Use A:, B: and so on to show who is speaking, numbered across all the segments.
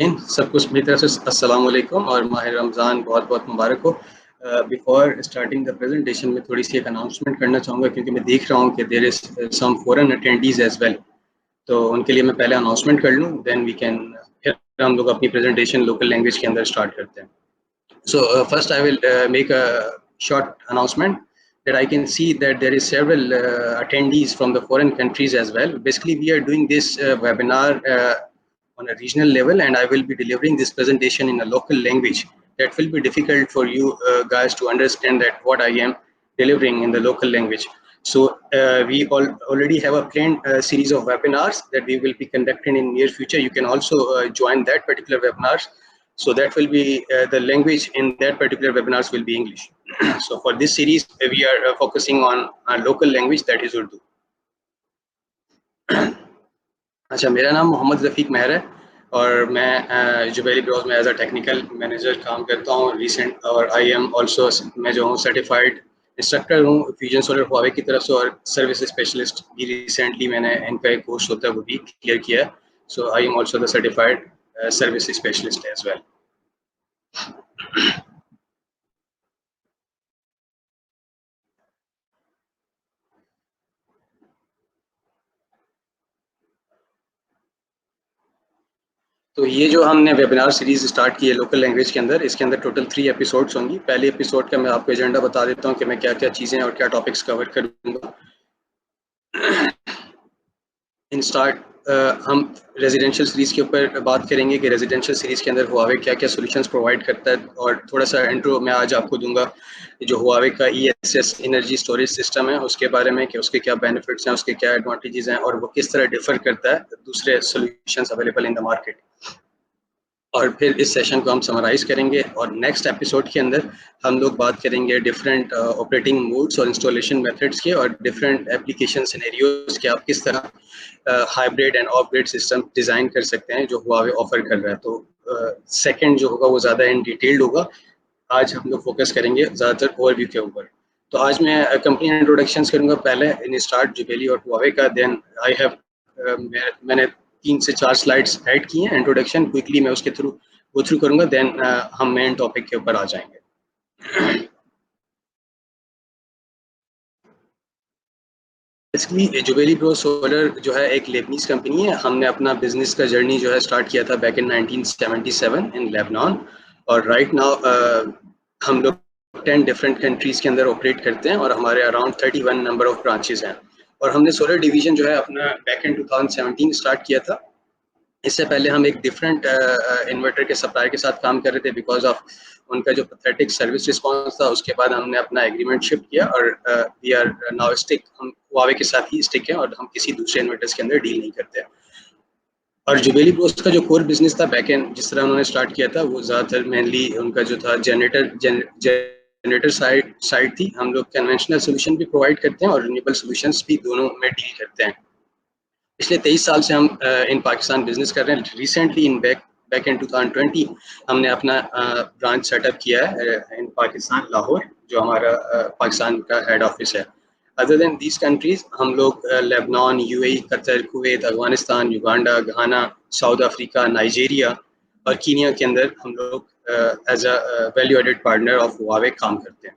A: इन सब कुछ मेरी तरफ से अस्सलाम वालेकुम और माह रमज़ान बहुत बहुत मुबारक हो। बिफोर स्टार्टिंग द प्रेजेंटेशन में थोड़ी सी एक अनाउंसमेंट करना चाहूँगा क्योंकि मैं देख रहा हूँ कि there is some foreign attendees as well. तो उनके लिए मैं पहले अनाउंसमेंट कर लूँ, देन वी कैन फिर हम लोग अपनी प्रेजेंटेशन लोकल लैंग्वेज के अंदर स्टार्ट करते हैं। So first I will make a short announcement that I can see that there is several attendees from the foreign countries as well. Basically, we are doing this webinar on a regional level, and I will be delivering this presentation in a local language. That will be difficult for you guys to understand that what I am delivering in the local language. So we already have a planned series of webinars that we will be conducting in near future. You can also join that particular webinars. So that will be the language in that particular webinars will be English. So for this series, we are focusing on our local language, that is Urdu. अच्छा, मेरा नाम मोहम्मद रफ़ीक महर है और मैं जुबैली Broz में as a technical manager काम करता हूँ रिसेंट, और आई एम ऑल्सो, मैं जो हूँ सर्टिफाइड इंस्ट्रक्टर हूँ फ्यूजन सोलर हुआवे की तरफ से, और सर्विस स्पेशलिस्ट भी रिसेंटली मैंने इनका एक कोर्स होता है वो भी क्लियर किया है. So I am also the certified service specialist as well. तो ये जो हमने वेबिनार सीरीज स्टार्ट की है लोकल लैंग्वेज के अंदर, इसके अंदर टोटल 3 एपिसोड्स होंगी. पहले एपिसोड का मैं आपको एजेंडा बता देता हूँ कि मैं क्या क्या चीज़ें और क्या टॉपिक्स कवर करूँगा. इन स्टार्ट हम रेजिडेंशियल सीरीज़ के ऊपर बात करेंगे कि रेजिडेंशियल सीरीज़ के अंदर हुआवे क्या क्या सॉल्यूशंस प्रोवाइड करता है, और थोड़ा सा इंट्रो मैं आज आपको दूंगा जो हुआवे का ESS एनर्जी स्टोरेज सिस्टम है उसके बारे में, कि उसके क्या बेनिफिट्स हैं, उसके क्या एडवांटेजेस हैं, और वो किस तरह डिफर करता है दूसरे solutions available in the market. और फिर इस सेशन को हम समराइज़ करेंगे, और नेक्स्ट एपिसोड के अंदर हम लोग बात करेंगे डिफरेंट ऑपरेटिंग मोड्स और इंस्टॉलेशन मेथड्स के, और डिफरेंट एप्लीकेशन सिनेरियोज के आप किस तरह hybrid and off grid system design कर सकते हैं जो हुआवे ऑफर कर रहा है. तो सेकंड जो होगा वो ज़्यादा इन डिटेल्ड होगा. आज हम लोग फोकस करेंगे ज़्यादातर ओवरव्यू के ऊपर. तो आज मैं कंपनी इंट्रोडक्शंस करूँगा. पहले इन स्टार्ट जुबैली और हुआवे का, देन आई हैव मैंने 3 से 4 स्लाइड्स ऐड की हैं इंट्रोडक्शन, क्विकली मैं उसके थ्रू गो थ्रू करूँगा, देन हम मेन टॉपिक के ऊपर आ जाएंगे. बेसिकली जुबैली ब्रो सोलर जो है एक लेबनीज कंपनी है. हमने अपना बिजनेस का जर्नी जो है स्टार्ट किया था बैक इन 1977 इन लेबनान, और राइट नाउ हम लोग 10 डिफरेंट कंट्रीज़ के अंदर ऑपरेट करते हैं, और हमारे अराउंड 31 नंबर ऑफ ब्रांचेज हैं. और हमने सोलर डिवीजन जो है अपना बैक इन 2017 स्टार्ट किया था. इससे पहले हम एक डिफरेंट इन्वर्टर के सप्लायर के साथ काम कर रहे थे बिकॉज ऑफ उनका जो पैथेटिक सर्विस रिस्पॉन्स था. उसके बाद हमने अपना एग्रीमेंट शिफ्ट किया, और वी आर नाउ स्टिक, हम हुआवे के साथ ही स्टिक हैं और हम किसी दूसरे इन्वर्टर्स के अंदर डील नहीं करते. और जुबैली ब्रोस का जो कोर बिजनेस था बैक एंड जिस तरह उन्होंने स्टार्ट किया था, वो ज़्यादातर मेनली उनका जो था जनरेटर साइड थी. हम लोग कन्वेंशनल सोल्यूशन भी प्रोवाइड करते हैं और रिन्यूएबल सोल्यूशंस भी, दोनों में डील करते हैं. पिछले 23 साल से हम इन पाकिस्तान बिजनेस कर रहे हैं. रिसेंटली इन बैक इन 2020 हमने अपना ब्रांच सेटअप किया है इन पाकिस्तान, लाहौर, जो हमारा पाकिस्तान का हेड ऑफिस है. अदर देन दीज कंट्रीज हम लोग Lebanon, UAE, Qatar, Kuwait, Afghanistan, Uganda, Ghana, South Africa, Nigeria और कीनिया के अंदर हम लोग as a value added partner of Huawei काम करते हैं.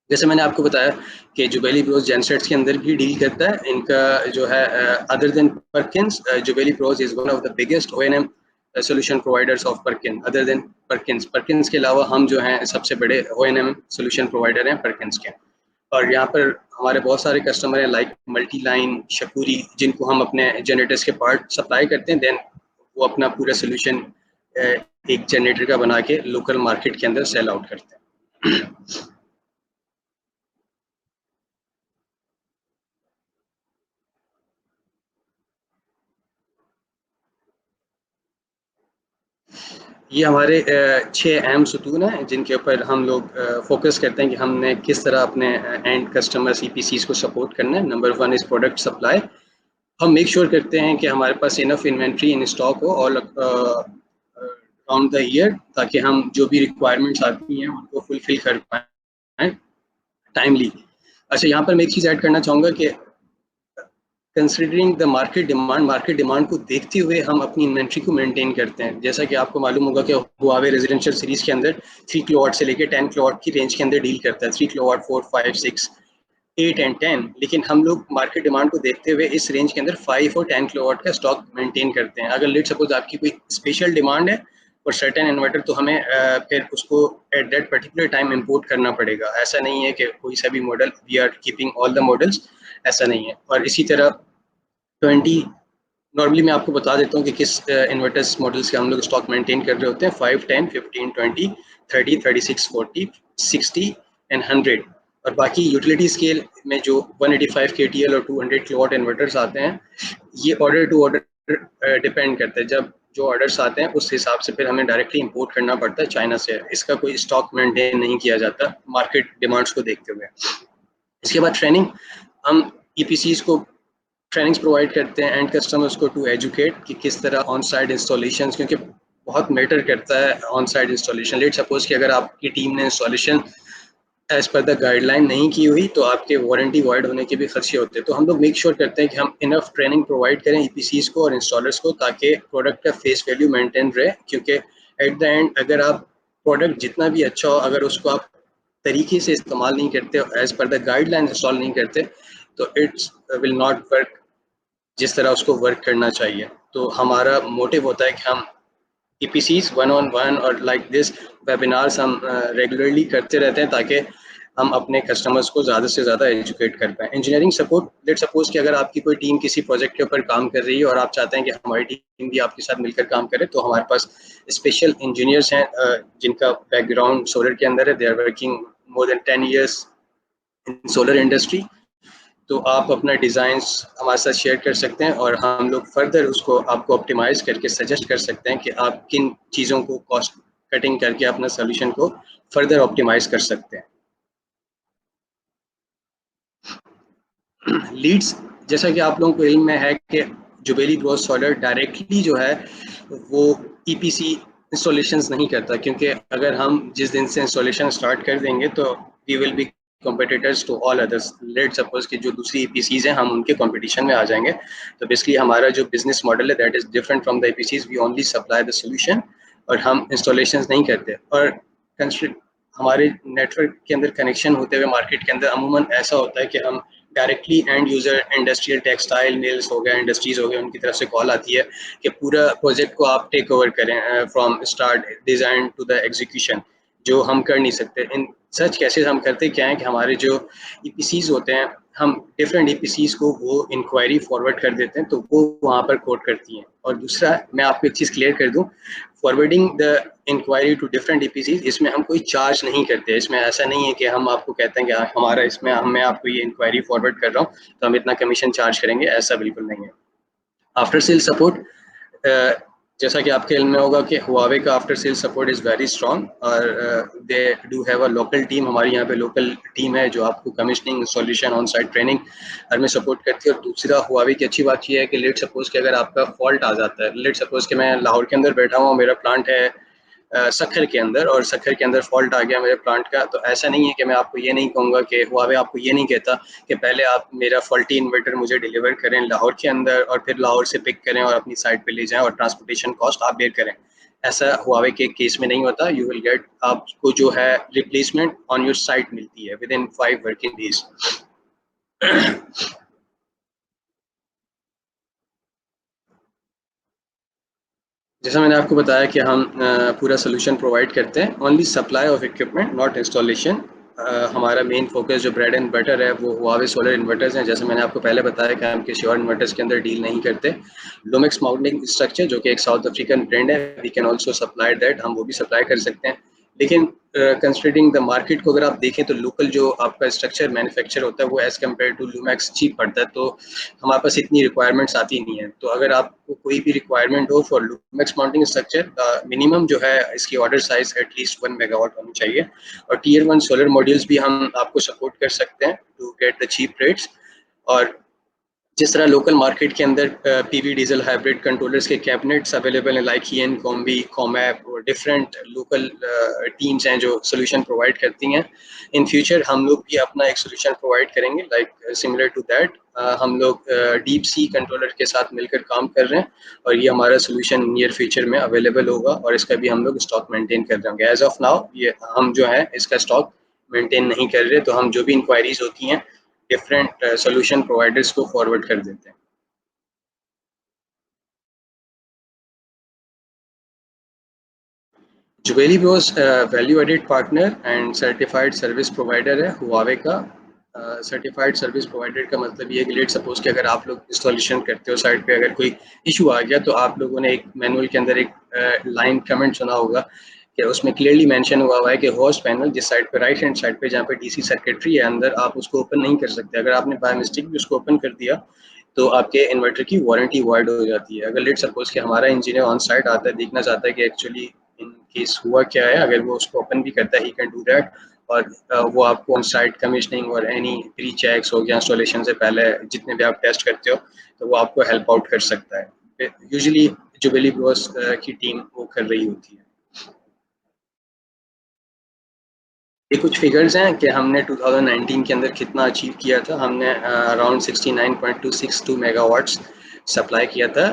A: जैसे मैंने आपको बताया कि जुबैली ब्रोज जेनसेट्स के अंदर भी डील करता है. इनका जो है other than Perkins, Jubaili Bros is one of the biggest O&M solution providers of Perkin. Other than Perkins के अलावा हम जो हैं सबसे बड़े O&M सोल्यूशन प्रोवाइडर हैं परकिंस के. और यहाँ पर हमारे बहुत सारे कस्टमर हैं लाइक मल्टी लाइन, शकूरी, जिनको हम अपने जनरेटर्स के पार्ट सप्लाई करते हैं. देन वो अपना पूरा सोल्यूशन एक जनरेटर का बना के लोकल मार्केट के अंदर सेल आउट करते हैं. ये हमारे 6 अहम सुतून हैं जिनके ऊपर हम लोग फोकस करते हैं कि हमने किस तरह अपने एंड कस्टमर CPCs को सपोर्ट करना है. Number 1 is product supply. हम मेक श्योर करते हैं कि हमारे पास इनफ इन्वेंट्री इन स्टॉक हो ऑल अराउंड द ईयर, ताकि हम जो भी रिक्वायरमेंट्स आती हैं उनको फुलफिल कर पाएँ टाइमली. अच्छा, यहाँ पर मैं एक चीज़ ऐड करना चाहूँगा कि कंसिडरिंग द मार्केट डिमांड को देखते हुए हम अपनी इन्वेंट्री को मेंटेन करते हैं। जैसा कि आपको मालूम होगा कि हुआवे रेजिडेंशियल सीरीज के अंदर 3 किलोवाट से लेकर 10 किलोवाट की रेंज के अंदर डील करता है, 3 किलोवाट, 4, 5, 6, 8 एंड 10। लेकिन हम लोग मार्केट डिमांड को देखते हुए इस रेंज के अंदर 5 और 10 किलोवाट का स्टॉक मेंटेन करते हैं। अगर लेट सपोज आपकी कोई स्पेशल डिमांड है और सर्टेन इन्वर्टर, तो हमें फिर उसको at that particular time import करना पड़ेगा। ऐसा नहीं है कि कोई सा भी model we are keeping all the models, ऐसा नहीं है। और इसी तरह 20 नॉर्मली मैं आपको बता देता हूँ कि किस इन्वर्टर्स मॉडल्स के हम लोग स्टॉक मेंटेन कर रहे होते हैं। 5, 10, 15, 20, 30, 36, 40, 60 एंड 100। और बाकी यूटिलिटी स्केल में जो 185 केटीएल और 200 किलोवाट इन्वर्टर्स आते हैं, ये ऑर्डर टू ऑर्डर डिपेंड करता है। जब जो ऑर्डर्स आते हैं उस हिसाब से फिर हमें डायरेक्टली इंपोर्ट करना पड़ता है चाइना से। इसका कोई स्टॉक मेंटेन नहीं किया जाता मार्केट डिमांड्स को देखते हुए। इसके बाद ट्रेनिंग, हम ईपीसीज को ट्रेनिंग्स प्रोवाइड करते हैं एंड कस्टमर्स को टू एजुकेट कि किस तरह ऑन साइड इंस्टॉलेशन, क्योंकि बहुत मैटर करता है on side installation. Let suppose कि अगर आपकी टीम ने installation as per the guideline नहीं की हुई तो आपके वारंटी वॉइड होने के भी खर्चे होते हैं। तो हम लोग मेक श्योर करते हैं कि हम इनफ ट्रेनिंग प्रोवाइड करें ईपीसीज को और इंस्टॉलर्स को, ताकि प्रोडक्ट का फेस वैल्यू मेंटेन रहे। क्योंकि एट द एंड अगर आप प्रोडक्ट जितना भी अच्छा हो, अगर उसको आप तरीके से इस्तेमाल नहीं करते, as per the guideline install नहीं करते, तो इट्स विल नॉट वर्क जिस तरह उसको वर्क करना चाहिए। तो हमारा मोटिव होता है कि हम ईपीसीज 1-on-1 और लाइक दिस वेबिनार्स हम रेगुलरली करते रहते हैं, ताकि हम अपने कस्टमर्स को ज़्यादा से ज़्यादा एजुकेट कर पाएँ। इंजीनियरिंग सपोर्ट, लेट सपोज कि अगर आपकी कोई टीम किसी प्रोजेक्ट के ऊपर काम कर रही है और आप चाहते हैं कि हमारी टीम भी आपके साथ मिलकर काम करे, तो हमारे पास स्पेशल इंजीनियर्स हैं जिनका बैकग्राउंड सोलर के अंदर है। They are working more than 10 years in solar industry. तो आप अपना डिज़ाइंस हमारे साथ शेयर कर सकते हैं और हम लोग फर्दर उसको आपको ऑप्टिमाइज करके सजेस्ट कर सकते हैं कि आप किन चीज़ों को कॉस्ट कटिंग करके अपना सोल्यूशन को फर्दर ऑप्टिमाइज कर सकते हैं। लीड्स, जैसा कि आप लोगों को इल्म में है कि जुबेली ग्रोथ सोलर डायरेक्टली जो है वो ईपीसी इंस्टॉलेशंस नहीं करता, क्योंकि अगर हम जिस दिन से इंस्टॉलेशन स्टार्ट कर देंगे तो we will be competitors to all others. Let suppose कि जो दूसरी ईपीसीज हैं हम उनके कंपटीशन में आ जाएंगे। तो बेसिकली हमारा जो बिजनेस मॉडल है that is different from the EPCs. We only supply the solution और हम इंस्टॉलेशंस नहीं करते। और हमारे नेटवर्क के अंदर कनेक्शन होते हुए मार्केट के अंदर अमूमन ऐसा होता है कि हम directly and user industrial textile mills हो गए, इंडस्ट्रीज हो गए, उनकी तरफ से कॉल आती है कि पूरा प्रोजेक्ट को आप टेक ओवर करें from start design to the execution, जो हम कर नहीं सकते। इन सच केसेस हम करते क्या है कि हमारे जो ईपीसीज होते हैं, हम डिफरेंट ईपीसीज को वो इंक्वायरी फॉरवर्ड कर देते हैं, तो वो वहाँ पर कोट करती हैं। और दूसरा मैं आपको एक चीज़ क्लियर कर दूँ, forwarding the inquiry to different EPCs, इसमें हम कोई चार्ज नहीं करते। इसमें ऐसा नहीं है कि हम आपको कहते हैं कि हमारा इसमें मैं आपको ये इंक्वायरी फॉरवर्ड कर रहा हूँ तो हम इतना कमीशन चार्ज करेंगे, ऐसा बिल्कुल नहीं है। आफ्टर सेल सपोर्ट, जैसा कि आपके इल्म में होगा कि हुआवे का after sale support is very strong और they do have a local team. हमारी यहाँ पे लोकल टीम है जो आपको commissioning, solution, on site training हर में सपोर्ट करती है। और दूसरा हुआवे की अच्छी बात यह है कि लेट सपोज कि अगर आपका फॉल्ट आ जाता है, लेट सपोज कि मैं लाहौर के अंदर बैठा हूँ, मेरा प्लांट है सखर के अंदर और सखर के अंदर फॉल्ट आ गया मेरे प्लांट का, तो ऐसा नहीं है कि मैं आपको ये नहीं कहूँगा कि हुआवे आपको ये नहीं कहता कि पहले आप मेरा फॉल्टी इन्वर्टर मुझे डिलीवर करें लाहौर के अंदर और फिर लाहौर से पिक करें और अपनी साइट पे ले जाएं और ट्रांसपोर्टेशन कॉस्ट आप बेयर करें। ऐसा हुआवे के केस में नहीं होता। यू विल गेट, आपको जो है रिप्लेसमेंट ऑन योर साइट मिलती है विद इन 5 वर्किंग डेज। जैसा मैंने आपको बताया कि हम पूरा सोल्यूशन प्रोवाइड करते हैं, only supply of equipment not installation. हमारा मेन फोकस जो ब्रेड एंड बटर है वो हुआवे सोलर इन्वर्टर्स हैं। जैसे मैंने आपको पहले बताया कि हम किसी और इन्वर्टर्स के अंदर डील नहीं करते। लुमेक्स माउंटिंग स्ट्रक्चर जो कि एक साउथ अफ्रीकन ब्रांड है, we can also supply that, हम वो भी सप्लाई कर सकते हैं। लेकिन कंसिडरिंग द मार्केट को अगर आप देखें तो लोकल जो आपका स्ट्रक्चर मैन्युफैक्चर होता है वो एज़ कम्पेयर टू लुमेक्स चीप पड़ता है, तो हमारे पास इतनी रिक्वायरमेंट्स आती नहीं है। तो अगर आपको कोई भी रिक्वायरमेंट हो फॉर लुमेक्स माउंटिंग स्ट्रक्चर, मिनिमम जो है इसकी ऑर्डर साइज एटलीस्ट 1 मेगावाट होनी चाहिए। और टीयर 1 सोलर मॉड्यूल्स भी हम आपको सपोर्ट कर सकते हैं to get the cheap rates. और जिस तरह लोकल मार्केट के अंदर पीवी डीजल हाइब्रिड कंट्रोलर्स के कैबिनेट्स अवेलेबल हैं, लाइक हीएन, कॉम्बी, कॉमैप और डिफरेंट लोकल टीम्स हैं जो सोल्यूशन प्रोवाइड करती हैं। इन फ्यूचर हम लोग भी अपना एक सोल्यूशन प्रोवाइड करेंगे लाइक सिमिलर टू दैट। हम लोग डीप सी कंट्रोलर के साथ मिलकर काम कर रहे हैं और ये हमारा सोल्यूशन नियर फ्यूचर में अवेलेबल होगा और इसका भी हम लोग स्टॉक मेंटेन कर रहे होंगे। एज ऑफ नाउ ये हम जो है इसका स्टॉक मेंटेन नहीं कर रहे, तो हम जो भी इंक्वायरीज होती हैं डिफरेंट सोल्यूशन प्रोवाइडर्स को फॉरवर्ड कर देते हैं। Jubaili Bros value added partner and certified service provider है हुआवे का। सर्टिफाइड सर्विस प्रोवाइडर का मतलब ये है कि लेट सपोज कि अगर आप लोग इंस्टॉलेशन करते हो साइट पे, अगर कोई इशू आ गया तो आप लोगों ने एक मैनुअल के अंदर एक लाइन कमेंट सुना होगा कि उसमें क्लियरली मेंशन हुआ हुआ है कि होस्ट पैनल जिस साइड पे राइट हैंड साइड पे जहाँ पे डीसी सर्किटरी है अंदर, आप उसको ओपन नहीं कर सकते। अगर आपने बाय मिस्टेक भी उसको ओपन कर दिया तो आपके इन्वर्टर की वारंटी वॉइड हो जाती है। अगर लेट सपोज कि हमारा इंजीनियर ऑन साइट आता है, देखना चाहता है कि एक्चुअली इन केस हुआ क्या है, अगर वो उसको ओपन भी करता है ही कैन डू दैट। और वो आपको ऑन साइट कमीशनिंग और एनी प्री चेक्स हो गया इंस्टॉलेशन से पहले जितने भी आप टेस्ट करते हो, तो वो आपको हेल्प आउट कर सकता है। यूजुअली जुबेली ब्रोस की टीम वो कर रही होती है। ये कुछ फिगर्स हैं कि हमने 2019 के अंदर कितना अचीव किया था। हमने अराउंड 69.262 मेगावाट्स सप्लाई किया था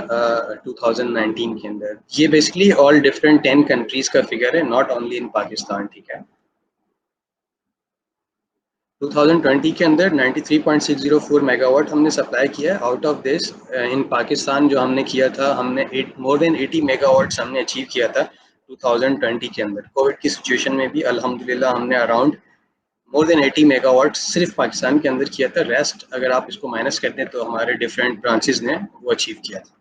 A: 2019 के अंदर। ये बेसिकली ऑल डिफरेंट 10 कंट्रीज का फिगर है, नॉट ओनली इन पाकिस्तान, ठीक है। 2020 के अंदर 93.604 मेगावाट हमने सप्लाई किया है। Out of this in Pakistan जो हमने किया था, हमने मोर देन 80 मेगावाट्स हमने अचीव किया था 2020 के अंदर। कोविड की सिचुएशन में भी अल्हम्दुलिल्लाह हमने अराउंड मोर देन 80 मेगावाट सिर्फ पाकिस्तान के अंदर किया था। रेस्ट अगर आप इसको माइनस करते हैं तो हमारे डिफरेंट ब्रांचेस ने वो अचीव किया था।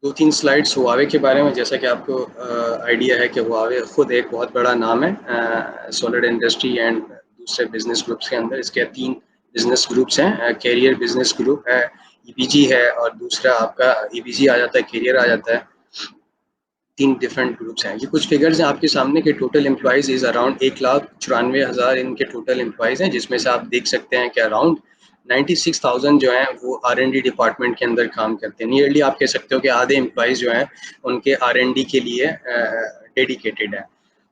A: दो तीन स्लाइड्स हुआवे के बारे में, जैसा कि आपको आइडिया है कि हुआवे खुद एक बहुत बड़ा नाम है सोलर इंडस्ट्री एंड दूसरे बिजनेस ग्रुप्स के अंदर। इसके तीन बिजनेस ग्रुप्स हैं। कैरियर बिजनेस ग्रुप है, ईबीजी है और दूसरा आपका ईबीजी आ जाता है, कैरियर आ जाता है। तीन डिफरेंट ग्रुप्स हैं। ये कुछ फिगर्स हैं आपके सामने के टोटल एम्प्लॉइज इज अराउंड 1,94,000 इनके टोटल एम्प्लॉइज हैं, जिसमें से आप देख सकते हैं कि अराउंड 96,000 जो हैं वो R&D डिपार्टमेंट के अंदर काम करते हैं। नियरली आप कह सकते हो कि आधे एम्प्लॉइज जो हैं उनके R&D के लिए डेडिकेटेड है।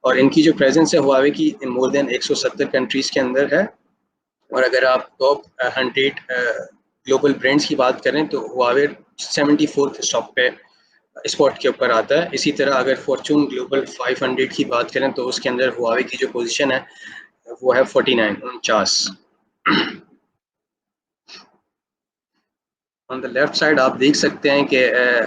A: और इनकी जो प्रेजेंस है हुआवे की मोर देन 170 कंट्रीज के अंदर है। और अगर आप टॉप 100 ग्लोबल ब्रांड्स की बात करें तो हुआवे 74th स्टॉप पे स्पॉट के ऊपर आता है। इसी तरह अगर फॉर्चून ग्लोबल 500 की बात करें तो उसके अंदर हुआवे की जो पोजीशन है वो है 49, 49। ऑन द लेफ्ट साइड आप देख सकते हैं कि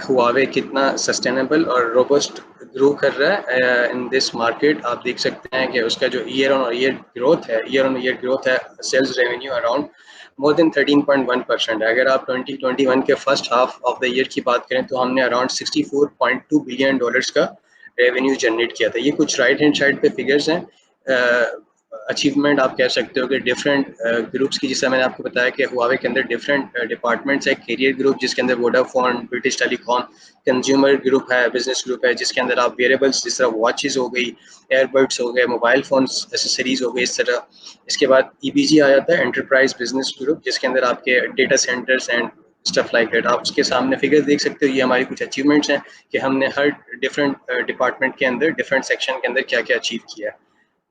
A: हुआवे कितना सस्टेनेबल और रोबस्ट ग्रो कर रहा है इन दिस मार्केट। आप देख सकते हैं कि उसका जो ईयर ऑन ईयर ग्रोथ है, sales revenue around more than 13.1% है। अगर आप 2021 के first half of the year की बात करें तो हमने अराउंड 64.2 बिलियन डॉलर्स का रेवेन्यू जनरेट किया था। ये कुछ राइट हैंड साइड पे फिगर्स हैं। अचीवमेंट आप कह सकते हो कि डिफरेंट ग्रुप्स की, जिससे मैंने आपको बताया कि हुआवे के अंदर डिफरेंट डिपार्टमेंट्स है। कैरियर ग्रुप जिसके अंदर Vodafone, British telecom, consumer group है, बिजनेस ग्रुप है जिसके अंदर आप वेरेबल्स जिस तरह वॉचेस हो गई, एयरबड्स हो गए, मोबाइल फोन्स एसेसरीज हो गई, इस तरह। इसके बाद ईबीजी आ जाता है, एंटरप्राइज बिजनेस ग्रुप, जिसके अंदर आपके data centres and stuff like that. आप उसके सामने फिगर देख सकते हो। ये हमारी कुछ अचीवमेंट्स हैं कि हमने हर डिफरेंट डिपार्टमेंट के अंदर डिफरेंट सेक्शन के अंदर क्या क्या अचीव किया है।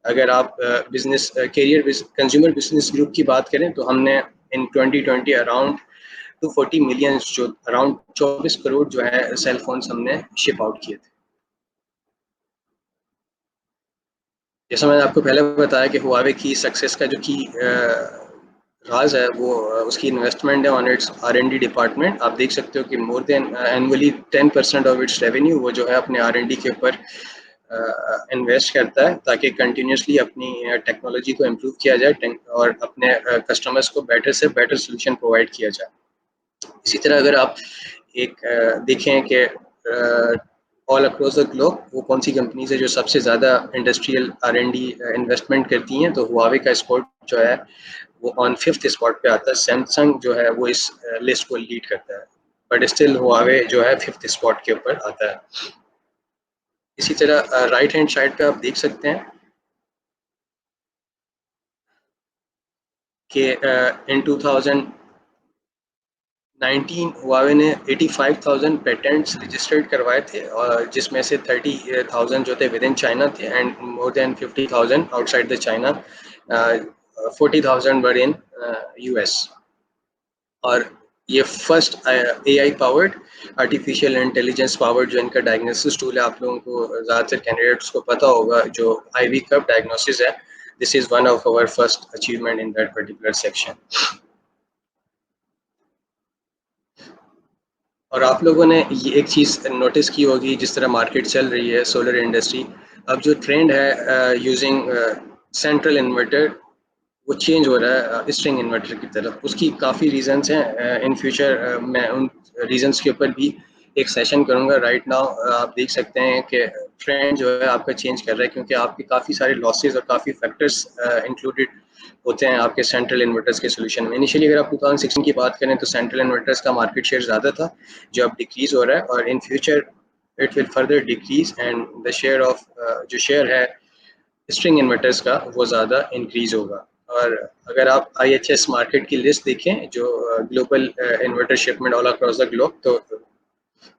A: अगर आप business carrier consumer business group की बात करें तो हमने इन 2020 अराउंड 240 मिलियन, जो अराउंड 24 करोड़ जो है सेल फोन्स हमने शिप आउट किए थे। जैसा मैंने आपको पहले बताया कि हुआवे की सक्सेस का जो की राज है वो उसकी इन्वेस्टमेंट है ऑन इट्स R&D डिपार्टमेंट। आप देख सकते हो कि more than annually 10% of its revenue वो जो है अपने R&D के ऊपर इन्वेस्ट करता है, ताकि कंटिन्यूसली अपनी टेक्नोलॉजी को इम्प्रूव किया जाए और अपने कस्टमर्स को बेटर से बेटर सोल्यूशन प्रोवाइड किया जाए। इसी तरह अगर आप एक देखें कि ऑल अक्रॉस द ग्लोब वो कौन सी कंपनीज है जो सबसे ज़्यादा इंडस्ट्रियल R&D इन्वेस्टमेंट करती हैं, तो हुआवे का स्पॉट जो है वो ऑन 5th स्पॉट पे आता है। सैमसंग जो है वो इस लिस्ट को लीड करता है, बट स्टिल हुआवे जो है 5th स्पॉट के ऊपर आता है। इसी तरह राइट हैंड साइड पे आप देख सकते हैं कि इन 2019 हुआवे ने 85,000 पेटेंट्स रजिस्टर्ड करवाए थे, और जिसमें से 30,000 जो थे विद इन चाइना थे, and more than 50,000 outside the China, 40,000 were in US. और ये first AI powered, artificial intelligence powered जो इनका डायग्नोसिस टूल है, आप लोगों को ज़्यादातर कैंडिडेट्स को पता होगा, जो आईवी कप डायग्नोसिस है, this is one of our first achievement in that particular section. और आप लोगों ने ये एक चीज़ नोटिस की होगी, जिस तरह मार्केट चल रही है सोलर इंडस्ट्री, अब जो ट्रेंड है यूजिंग सेंट्रल इन्वर्टर, वो चेंज हो रहा है स्ट्रिंग इन्वर्टर की तरफ। उसकी काफ़ी रीजंस हैं, इन फ्यूचर मैं उन रीजंस के ऊपर भी एक सेशन करूंगा। राइट नाउ आप देख सकते हैं कि ट्रेंड जो है आपका चेंज कर रहा है, क्योंकि आपके काफ़ी सारे लॉसेज और काफ़ी फैक्टर्स इंक्लूडेड होते हैं आपके सेंट्रल इन्वर्टर्स के सोल्यूशन में। इनिशियली अगर आप 2016 की बात करें तो सेंट्रल इन्वर्टर्स का मार्केट शेयर ज़्यादा था, जो अब डिक्रीज हो रहा है, और in future it will further decrease, and the share of जो शेयर है स्ट्रिंग इन्वर्टर्स का वो ज़्यादा इंक्रीज होगा। और अगर आप IHS मार्केट की लिस्ट देखें, जो global inverter shipment all across the globe, तो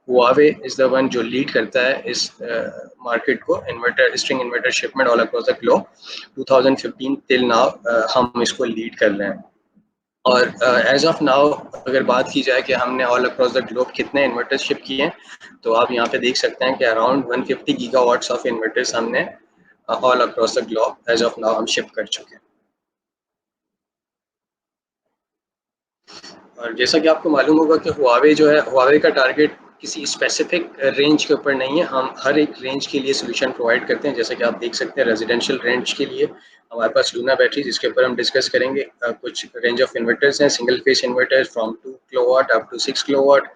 A: हुआवे इज द वन जो लीड करता है इस मार्केट को, inverter string inverter shipment all across the globe. 2015 till now हम इसको लीड कर रहे हैं। और एज ऑफ नाउ अगर बात की जाए कि हमने ऑल अक्रॉस द ग्लोब कितने इन्वर्टर्स शिप किए हैं, तो आप यहाँ पे देख सकते हैं कि अराउंड 150 गीगावाट्स ऑफ इन्वर्टर्स हमने all across the globe as of now हम शिप कर चुके हैं। और जैसा कि आपको मालूम होगा कि हुआवे जो है, हुआवे का टारगेट किसी स्पेसिफिक रेंज के ऊपर नहीं है, हम हर एक रेंज के लिए सोल्यूशन प्रोवाइड करते हैं। जैसे कि आप देख सकते हैं रेजिडेंशियल रेंज के लिए हमारे पास लूना बैटरी, जिसके ऊपर हम डिस्कस करेंगे, कुछ रेंज ऑफ इन्वर्टर्स हैं, single phase inverters from 2 kilowatt up to 6 kilowatt,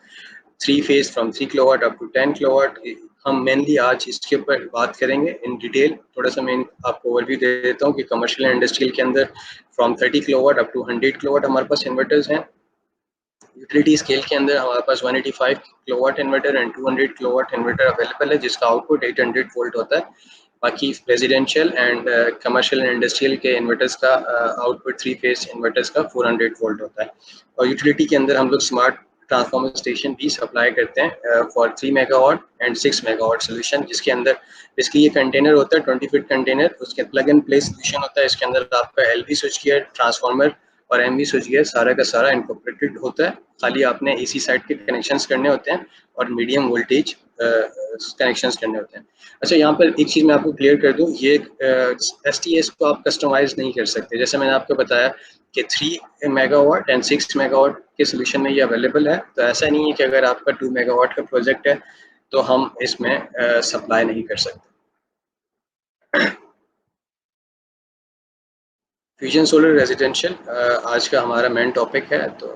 A: 3 phase from 3 kilowatt up to 10 kilowatt. हम मेनली आज इसके ऊपर बात करेंगे इन डिटेल। थोड़ा सा मैं आपको ओवरव्यू दे देता हूँ कि कमर्शियल एंड इंडस्ट्रियल के अंदर from 30 kilowatt up to 100 kilowatt हमारे पास इन्वर्टर्स हैं। यूटिलिटी स्केल के अंदर हमारे पास 185 kilowatt inverter and 200 kilowatt inverter available है, जिसका आउटपुट 800 वोल्ट होता है। बाकी residential and commercial and industrial के इन्वर्टर्स का आउटपुट 3 फेज इन्वर्टर्स का 400 वोल्ट होता है। और यूटिलिटी के अंदर हम लोग स्मार्ट ट्रांसफार्मर स्टेशन भी सप्लाई करते हैं for 3 megawatt and 6 megawatt solution, जिसके अंदर इसकी ये कंटेनर होता है 20 फीट कंटेनर, उसके प्लग एंड प्ले सोल्यूशन होता है। इसके अंदर आपका LV स्विच गियर, ट्रांसफार्मर और MV स्विच गियर सारा का सारा इनकॉर्पोरेटेड होता है। खाली आपने AC साइड के कनेक्शंस करने होते हैं और मीडियम वोल्टेज कनेक्शंस करने होते हैं। अच्छा, यहाँ पर एक चीज़ मैं आपको क्लियर कर दूँ, ये STS को आप कस्टमाइज नहीं कर सकते। जैसे मैंने आपको बताया कि 3 मेगावाट एंड 6 मेगावाट के सोल्यूशन में ये अवेलेबल है, तो ऐसा नहीं है कि अगर आपका 2 मेगावाट का प्रोजेक्ट है तो हम इसमें सप्लाई नहीं कर सकते। फ्यूजन सोलर रेजिडेंशियल आज का हमारा मेन टॉपिक है। तो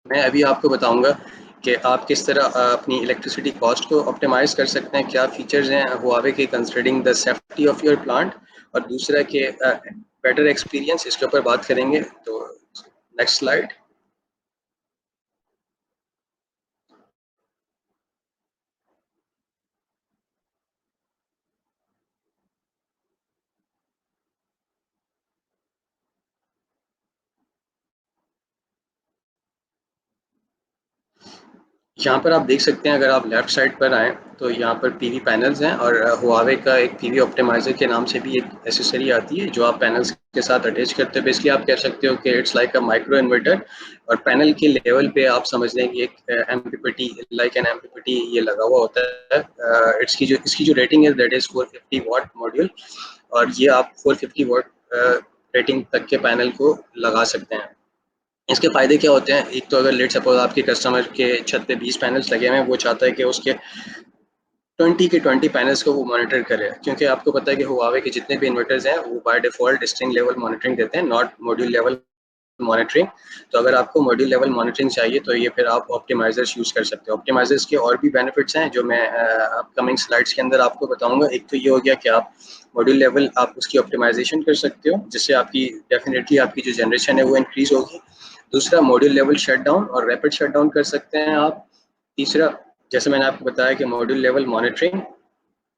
A: मैं अभी आपको बताऊंगा कि आप किस तरह अपनी इलेक्ट्रिसिटी कॉस्ट को ऑप्टिमाइज कर सकते हैं, क्या फीचर्स हैं हुआवे के considering the safety of your plant, और दूसरा के बेटर एक्सपीरियंस, इसके ऊपर बात करेंगे। तो नेक्स्ट स्लाइड। यहाँ पर आप देख सकते हैं, अगर आप लेफ्ट साइड पर आएँ तो यहाँ पर PV पैनल्स हैं, और हुआवे का एक PV ऑप्टिमाइज़र के नाम से भी एक एसेसरी आती है जो आप पैनल्स के साथ अटैच करते हो। बेसिकली आप कह सकते हो कि it's like a micro inverter, और पैनल के लेवल पे आप समझ लें कि एक MPPT लाइक एन MPPT ये लगा हुआ होता है। इसकी जो रेटिंग है दैट इज़ 450 वाट मॉड्यूल, और ये आप 450 वाट रेटिंग तक के पैनल को लगा सकते हैं। इसके फ़ायदे क्या होते हैं? एक तो अगर लेट्स सपोज़ आपके कस्टमर के छत पे 20 पैनल्स लगे हुए हैं, वो चाहता है कि उसके 20 के 20 पैनल्स को वो मॉनिटर करे, क्योंकि आपको पता है कि हुआवे के जितने भी इन्वर्टर्स हैं वो by default string level monitoring देते हैं, नॉट मॉड्यूल लेवल मॉनिटरिंग। तो अगर आपको मॉड्यूल लेवल मॉनिटरिंग चाहिए तो ये फिर आप ऑप्टिमाइज़र्स यूज़ कर सकते हो। ऑप्टिमाइज़र्स के और भी बेनिफिट्स हैं जो मैं अपकमिंग स्लाइड्स के अंदर आपको बताऊँगा। एक तो ये हो गया कि आप मॉड्यूल लेवल आप उसकी ऑप्टिमाइज़ेशन कर सकते हो, जिससे आपकी डेफिनेटली आपकी जो जनरेशन है वो इंक्रीज़ होगी। दूसरा, मॉड्यूल लेवल शटडाउन और रैपिड शटडाउन कर सकते हैं आप। तीसरा, जैसे मैंने आपको बताया कि मॉड्यूल लेवल मॉनिटरिंग,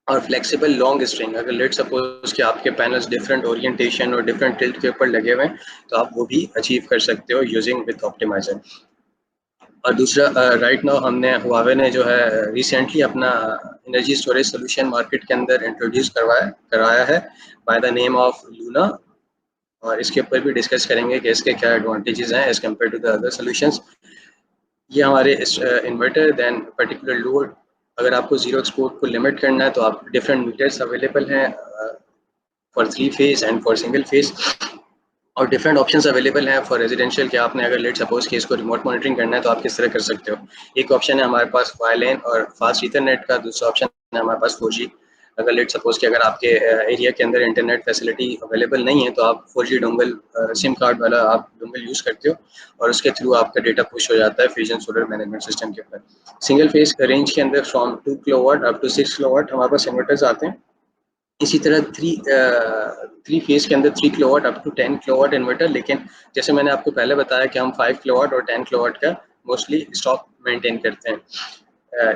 A: और फ्लेक्सिबल लॉन्ग स्ट्रिंग, अगर लेट सपोज कि आपके पैनल्स डिफरेंट ओरिएंटेशन और डिफरेंट टिल्ट के ऊपर लगे हुए हैं तो आप वो भी अचीव कर सकते हो यूजिंग विथ ऑप्टिमाइजर। और दूसरा, राइट नाउ हमने हुआवे ने जो है रिसेंटली अपना एनर्जी स्टोरेज सोल्यूशन मार्केट के अंदर इंट्रोड्यूस कराया है by the name of Luna. और इसके ऊपर भी डिस्कस करेंगे कि इसके क्या एडवांटेजेस हैं as compared to the other solutions. ये हमारे इन्वर्टर दैन पर्टिकुलर लोड, अगर आपको जीरो एक्सपोर्ट को लिमिट करना है तो आप डिफरेंट मीटर्स अवेलेबल हैं for 3 phase and for single phase, और डिफरेंट ऑप्शंस अवेलेबल हैं फॉर रेजिडेंशियल कि आपने अगर लेट सपोज कि इसको रिमोट मॉनिटरिंग करना है तो आप किस तरह कर सकते हो। एक ऑप्शन है हमारे पास वायरलेन और फास्ट ईथरनेट का, दूसरा ऑप्शन है हमारे पास 4G। अगर लेट सपोज कि अगर आपके एरिया के अंदर इंटरनेट फैसिलिटी अवेलेबल नहीं है तो आप 4G डोंगल सिम कार्ड वाला आप डोंगल यूज़ करते हो और उसके थ्रू आपका डेटा पुश हो जाता है फ्यूजन सोलर मैनेजमेंट सिस्टम के ऊपर। सिंगल फेज रेंज के अंदर from 2 kilowatt up to 6 kilowatt हमारे पास इन्वर्टर्स आते हैं। इसी तरह थ्री फेज के अंदर 3 kilowatt up to 10 kilowatt inverter, लेकिन जैसे मैंने आपको पहले बताया कि हम 5 किलोवाट और 10 किलोवाट का मोस्टली स्टॉक मेंटेन करते हैं।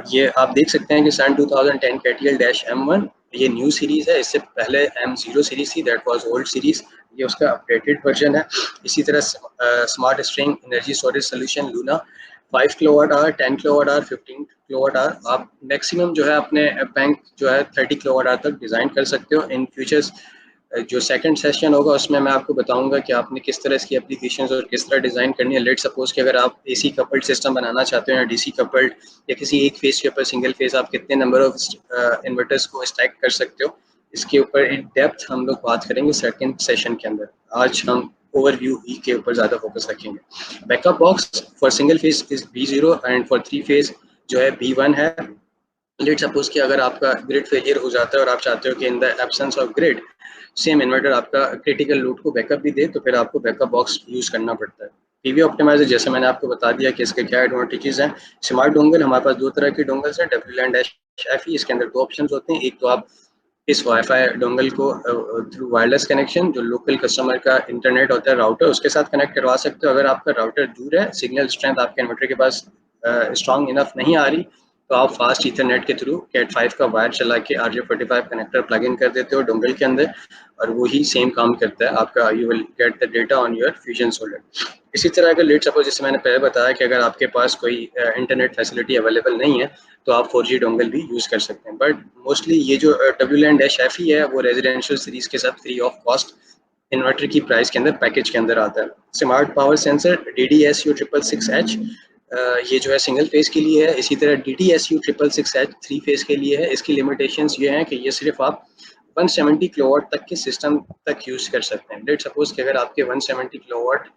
A: ये आप देख सकते हैं कि सन 2010 KTL-M1 ये न्यू सीरीज है, इससे पहले M0 सीरीज थी, दैट वाज ओल्ड सीरीज, ये उसका अपडेटेड वर्जन है। इसी तरह smart string energy storage solution Luna 5 kilowatt hour, 10 kilowatt hour, 15 kilowatt hour, आप मैक्सिमम जो है अपने बैंक जो है 30 किलोवाट आवर तक डिज़ाइन कर सकते हो। इन फ्यूचर्स जो सेकंड सेशन होगा उसमें मैं आपको बताऊंगा कि आपने किस तरह इसकी एप्लीकेशंस और किस तरह डिज़ाइन करनी है। लेट सपोज कि अगर आप AC कपल्ड सिस्टम बनाना चाहते हो या DC कपल्ड या किसी एक फेज के ऊपर सिंगल फेज, आप कितने नंबर ऑफ इन्वर्टर्स को स्टैक कर सकते हो, इसके ऊपर इन डेप्थ हम लोग बात करेंगे सेकंड सेशन के अंदर। आज हम ओवरव्यू ही के ऊपर ज़्यादा फोकस रखेंगे। Backup box for single phase is B0 and for 3 phase जो है B1 है। लेट सपोज कि अगर आपका ग्रिड फेलियर हो जाता है और आप चाहते हो कि in the absence of grid same inverter आपका क्रिटिकल लोड को बैकअप भी दे, तो फिर आपको बैकअप बॉक्स यूज़ करना पड़ता है। पीवी ऑप्टिमाइजर जैसे मैंने आपको बता दिया कि इसके क्या एडवांटेजेस हैं। स्मार्ट डोंगल, हमारे पास दो तरह के डोंगल्स हैं, WLAN-FE। इसके अंदर दो ऑप्शन होते हैं, एक तो आप इस वाईफाई डोंगल को थ्रू वायरलेस कनेक्शन जो लोकल कस्टमर का इंटरनेट होता है राउटर उसके साथ कनेक्ट करवा सकते हो। अगर आपका राउटर दूर है, सिग्नल स्ट्रेंथ आपके इन्वर्टर के पास स्ट्रॉन्ग इनफ नहीं आ रही, तो आप फास्ट ईथरनेट के थ्रू Cat5 का वायर चला के RJ45 कनेक्टर प्लग इन कर देते हो डोंगल के अंदर और वही सेम काम करता है आपका। You will get the data on your fusion solar. इसी तरह अगर लेट सपोज जैसे मैंने पहले बताया कि अगर आपके पास कोई इंटरनेट फैसिलिटी अवेलेबल नहीं है तो आप 4G डोंगल भी यूज़ कर सकते हैं। बट मोस्टली ये जो WLAN-FE है वो रेजिडेंशियल सीरीज के साथ फ्री ऑफ कॉस्ट इन्वर्टर की प्राइस के अंदर पैकेज के अंदर आता है। स्मार्ट पावर सेंसर DDSU666H ये जो है सिंगल फेज के लिए है। इसी तरह DDSU666H 3 फेज के लिए है। इसकी लिमिटेशंस ये हैं कि ये सिर्फ आप 170 किलोवाट तक के सिस्टम तक यूज़ कर सकते हैं। लेट सपोज कि अगर आपके 170 किलोवाट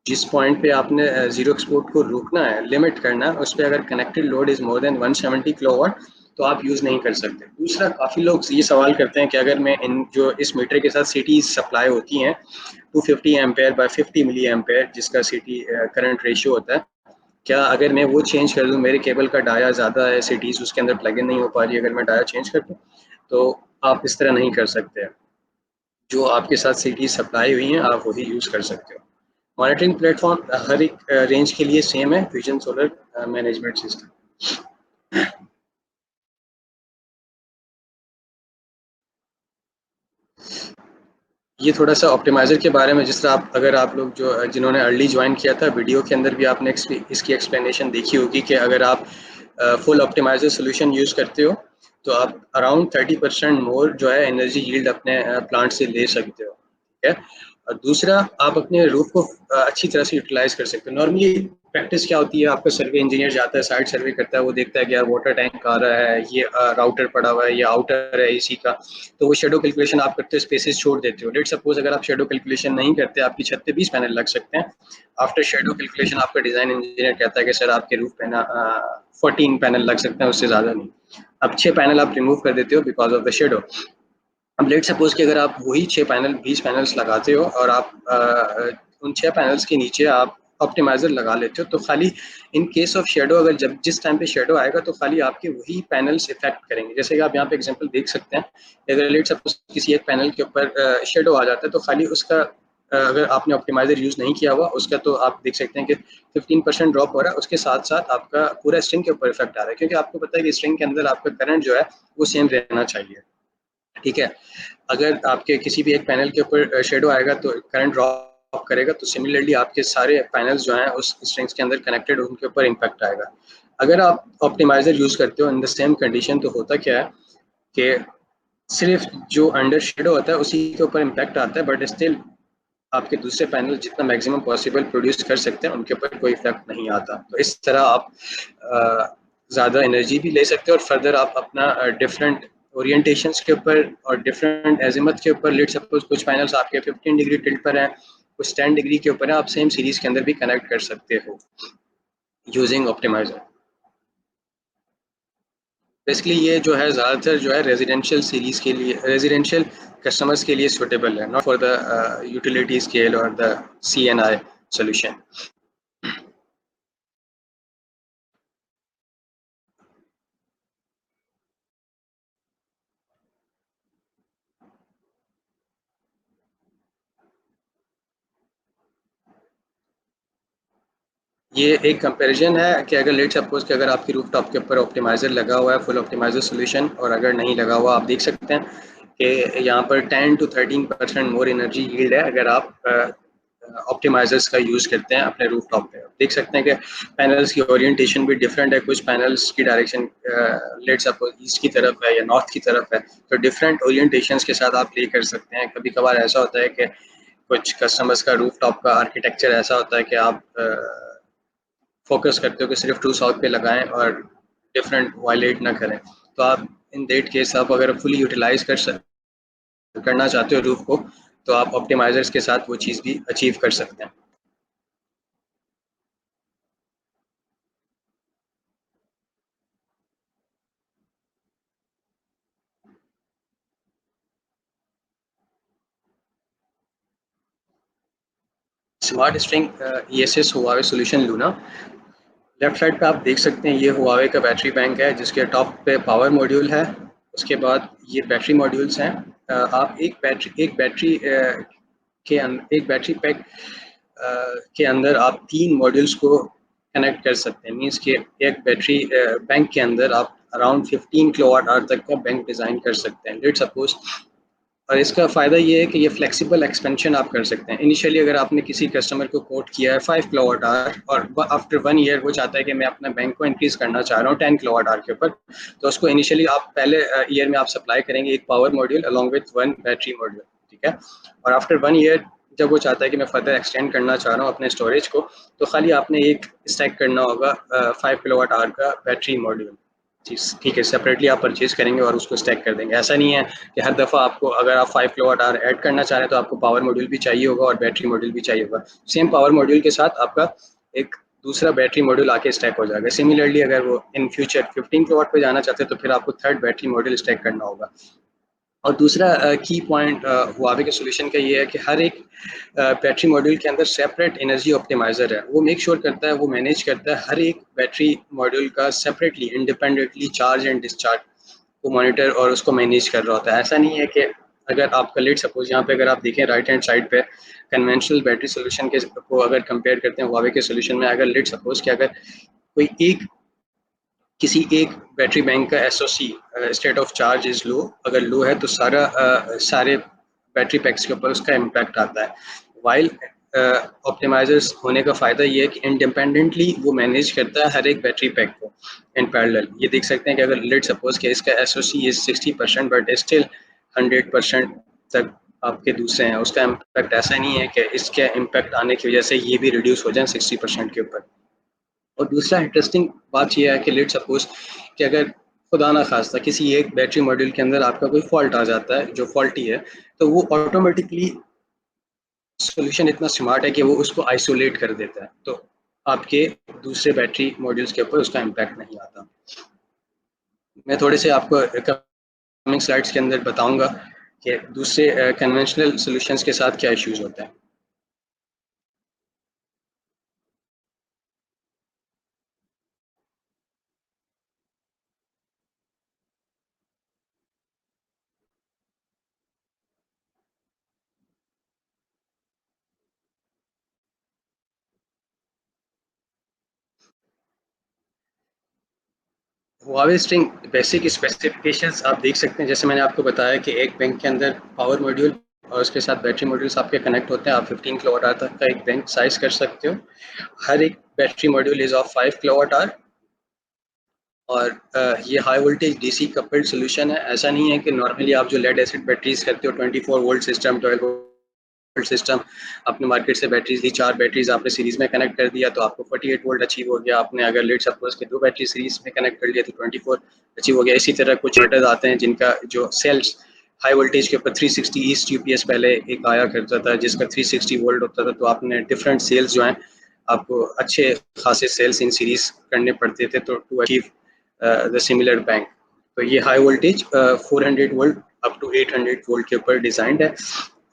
A: जिस पॉइंट पे आपने जीरो एक्सपोर्ट को रोकना है, लिमिट करना है, उस पर अगर connected load is more than 170 kilowatt तो आप यूज़ नहीं कर सकते। दूसरा, काफ़ी लोग ये सवाल करते हैं कि अगर मैं इन जो इस मीटर के साथ सिटीज सप्लाई होती हैं 250 एम्पेयर बाय 50 मिली एम्पेयर जिसका सिटी करंट रेशियो होता है, क्या अगर मैं वो चेंज कर दूं, मेरे केबल का डाया ज़्यादा है, सिटीज उसके अंदर प्लग इन नहीं हो पा रही, अगर मैं डाया चेंज कर दूं तो आप इस तरह नहीं कर सकते। जो आपके साथ सिटीज सप्लाई हुई हैं आप वही यूज़ कर सकते हो। मॉनिटरिंग प्लेटफॉर्म हर एक रेंज के लिए सेम है, फ्यूजन सोलर मैनेजमेंट सिस्टम। ये थोड़ा सा ऑप्टिमाइज़र के बारे में, जिस तरह आप अगर आप लोग जो जिन्होंने अर्ली ज्वाइन किया था, वीडियो के अंदर भी आपने इसकी एक्सप्लेनेशन देखी होगी कि अगर आप फुल ऑप्टिमाइज़र सोल्यूशन यूज़ करते हो तो आप अराउंड 30% मोर जो है एनर्जी यील्ड अपने प्लांट से ले सकते हो। ठीक है। और दूसरा, आप अपने रूफ को अच्छी तरह से यूटिलाइज कर सकते हो। नॉर्मली प्रैक्टिस क्या होती है, आपका सर्वे इंजीनियर जाता है, साइट सर्वे करता है, वो देखता है कि यार वाटर टैंक आ रहा है, ये राउटर पड़ा हुआ है, ये आउटर है AC का, तो वो शेडो कैलकुलेशन आप करते हो, स्पेसेस छोड़ देते हो। लेट सपोज अगर आप शेडो कैलकुलेशन नहीं करते, आपकी छत पे 20 पैनल लग सकते हैं। आफ्टर शेडो कैलकुलेशन आपका डिजाइन इंजीनियर कहता है कि सर आपके रूफ पे ना 14 पैनल लग सकते हैं, उससे ज़्यादा नहीं। अब 6 पैनल आप रिमूव कर देते हो बिकॉज ऑफ द शेडो। अब लेट सपोज कि अगर आप वही 6 पैनल 20 पैनल्स लगाते हो और आप उन 6 पैनल्स के नीचे आप ऑप्टिमाइजर लगा लेते हो, तो खाली इन केस ऑफ शेडो, अगर जब जिस टाइम पे शेडो आएगा तो खाली आपके वही पैनल्स इफेक्ट करेंगे। जैसे कि आप यहाँ पे एग्जांपल देख सकते हैं, अगर लेट सपोज किसी एक पैनल के ऊपर शेडो आ जाता है तो खाली उसका अगर आपने ऑप्टिमाइजर यूज़ नहीं किया हुआ उसका, तो आप देख सकते हैं कि 15% ड्रॉप हो रहा है, उसके साथ साथ आपका पूरा स्ट्रिंग के ऊपर इफेक्ट आ रहा है, क्योंकि आपको पता है कि स्ट्रिंग के अंदर आपका करंट जो है वो सेम रहना चाहिए। ठीक है, अगर आपके किसी भी एक पैनल के ऊपर शेडो आएगा तो करंट ड्रॉप करेगा, तो सिमिलरली आपके सारे पैनल्स जो हैं उस स्ट्रिंग्स के अंदर कनेक्टेड, उनके ऊपर इम्पैक्ट आएगा। अगर आप ऑप्टिमाइजर यूज़ करते हो इन द सेम कंडीशन, तो होता क्या है कि सिर्फ जो अंडर शेडो होता है उसी के ऊपर इम्पैक्ट आता है, बट स्टिल आपके दूसरे पैनल जितना मैक्सिमम पॉसिबल प्रोड्यूस कर सकते हैं उनके ऊपर कोई इफेक्ट नहीं आता। तो इस तरह आप ज़्यादा एनर्जी भी ले सकते हो, और फर्दर आप अपना डिफरेंट ओरिएंटेशंस के ऊपर और डिफरेंट एजिमत के ऊपर, लेट सपोज कुछ पैनल्स आपके 15 डिग्री टिल्ट पर हैं, कुछ 10 डिग्री के ऊपर है, आप सेम सीरीज के अंदर भी कनेक्ट कर सकते हो यूजिंग ऑप्टिमाइजर। बेसिकली ये जो है ज़्यादातर जो है रेजिडेंशियल सीरीज के लिए, रेजिडेंशियल कस्टमर्स के लिए सुटेबल है, not for the utility scale और द CNI सोल्यूशन। ये एक कंपैरिजन है कि अगर लेट सपोज कि अगर आपकी रूफ टॉप के ऊपर ऑप्टिमाइजर लगा हुआ है, फुल ऑप्टिमाइजर सोल्यूशन, और अगर नहीं लगा हुआ, आप देख सकते हैं कि यहाँ पर 10 to 13% मोर एनर्जी यील्ड है अगर आप ऑप्टिमाइजर्स का यूज़ करते हैं अपने रूफ टॉप पे। देख सकते हैं कि पैनल्स की ओरिएंटेशन भी डिफरेंट है, कुछ पैनल्स की डायरेक्शन लेट सपोज ईस्ट की तरफ है या नॉर्थ की तरफ है, तो डिफरेंट ओरिएंटेशंस के साथ आप प्ले कर सकते हैं। कभी कभार ऐसा होता है कि कुछ कस्टमर्स का रूफ टॉप का आर्किटेक्चर ऐसा होता है कि आप फोकस करते हो कि सिर्फ ट्रू साउथ पे लगाएं और डिफरेंट वायलेट ना करें, तो आप इन दैट केस आप अगर फुली यूटिलाइज करना चाहते हो रूफ को, तो आप ऑप्टिमाइजर्स के साथ वो चीज़ भी अचीव कर सकते हैं। Smart string ESS Huawei solution Luna. Left side पे आप देख सकते हैं ये हुआवे का बैटरी बैंक है, जिसके टॉप पे पावर मॉड्यूल है। उसके बाद ये बैटरी मॉड्यूल्स हैं। आप एक बैटरी पैक के अंदर आप 3 मॉड्यूल्स को कनेक्ट कर सकते हैं। मींस कि एक बैटरी बैंक के अंदर आप अराउंड 15 किलोवाट आवर तक का बैंक डिज़ाइन कर सकते हैं, लेट सपोज। और इसका फ़ायदा ये है कि ये फ्लेक्सिबल एक्सपेंशन आप कर सकते हैं। इनिशियली अगर आपने किसी कस्टमर को कोट किया है 5 किलोवाट आवर, और आफ्टर 1 ईयर वो चाहता है कि मैं अपना बैंक को इंक्रीज़ करना चाह रहा हूँ 10 किलोवाट आवर के ऊपर, तो उसको इनिशियली आप पहले ईयर में आप सप्लाई करेंगे एक power module along with 1 battery module. ठीक है, और आफ्टर 1 ईयर जब वो चाहता है कि मैं फर्दर एक्सटेंड करना चाह रहा हूँ अपने स्टोरेज को, तो खाली आपने एक स्टैक करना होगा 5 किलोवाट आवर का बैटरी मॉड्यूल। चीज़ ठीक है, सेपरेटली आप परचेज करेंगे और उसको स्टैक कर देंगे। ऐसा नहीं है कि हर दफ़ा आपको, अगर आप 5 किलोवाट आवर ऐड करना चाह रहे हैं, तो आपको पावर मॉड्यूल भी चाहिए होगा और बैटरी मॉड्यूल भी चाहिए होगा। सेम पावर मॉड्यूल के साथ आपका एक दूसरा बैटरी मॉड्यूल आके स्टैक हो जाएगा। सिमिलरली अगर वो इन फ्यूचर 15 किलोवाट पे जाना चाहते हैं, तो फिर आपको थर्ड बैटरी मॉड्यूल स्टैक करना होगा। और दूसरा की पॉइंट हुआवे के सोल्यूशन का ये है कि हर एक बैटरी मॉड्यूल के अंदर सेपरेट एनर्जी ऑप्टिमाइजर है। वो मेक श्योर करता है, वो मैनेज करता है हर एक बैटरी मॉड्यूल का separately independently charge and discharge को मॉनिटर और उसको मैनेज कर रहा होता है। ऐसा नहीं है कि अगर आपका लेट सपोज यहाँ पे अगर आप देखें राइट हैंड साइड पे कन्वेंशनल बैटरी सोल्यूशन के को अगर कंपेयर करते हैं हुआवे के सोल्यूशन में, अगर लेट सपोज कि अगर कोई एक किसी एक बैटरी बैंक का SOC state of charge is low, अगर लो है तो सारे बैटरी पैक्स के ऊपर उसका इम्पैक्ट आता है। वाइल ऑप्टिमाइजर्स होने का फ़ायदा ये है कि इंडिपेंडेंटली वो मैनेज करता है हर एक बैटरी पैक को इन पैरेलल। ये देख सकते हैं कि अगर लेट सपोज कि इसका SOC इज 60%, बट स्टिल 100% तक आपके दूसरे हैं, उसका इम्पैक्ट ऐसा नहीं है कि इसके इम्पैक्ट आने की वजह से ये भी रिड्यूस हो जाए 60% के ऊपर। और दूसरा इंटरेस्टिंग बात यह है कि लेट सपोज कि अगर खुदा ना खास्ता किसी एक बैटरी मॉड्यूल के अंदर आपका कोई फॉल्ट आ जाता है जो फॉल्टी है, तो वो ऑटोमेटिकली सॉल्यूशन इतना स्मार्ट है कि वो उसको आइसोलेट कर देता है, तो आपके दूसरे बैटरी मॉड्यूल्स के ऊपर उसका इम्पैक्ट नहीं आता। मैं थोड़े से आपको कमिंग स्लाइड्स के अंदर बताऊंगा कि दूसरे कन्वेंशनल सॉल्यूशंस के साथ क्या इश्यूज होते हैं। हुआवे स्ट्रिंग बेसिक स्पेसिफिकेशंस आप देख सकते हैं। जैसे मैंने आपको बताया कि एक बैंक के अंदर पावर मॉड्यूल और उसके साथ बैटरी मॉड्यूल्स आपके कनेक्ट होते हैं। आप 15 किलोवाट आवर तक का एक बैंक साइज कर सकते हो। हर एक battery module is of 5 kilowatt hour और ये high voltage DC coupled solution है। ऐसा नहीं है कि नॉर्मली आप जो लेड एसिड बैटरीज करते हो 24 वोल्ट सिस्टम, 12 वोल्ट सिस्टम, आपने मार्केट से बैटरीज ली, 4 बैटरीज आपने सीरीज में कनेक्ट कर दिया तो आपको 48 वोल्ट अचीव हो गया। आपने अगर लेट सपोज के 2 बैटरी सीरीज में कनेक्ट कर लिया तो 24 अचीव हो गया। इसी तरह कुछ इन्वर्टर्स आते हैं जिनका जो सेल्स हाई वोल्टेज के ऊपर 360 ईस्ट यूपीएस पहले एक आया करता था जिसका 360 वोल्ट होता था, तो आपने डिफरेंट सेल्स जो हैं आपको अच्छे खासे सेल्स इन सीरीज करने पड़ते थे तो to achieve the similar bank. तो ये high voltage 400 volt up to 800 volt के ऊपर डिजाइंड है।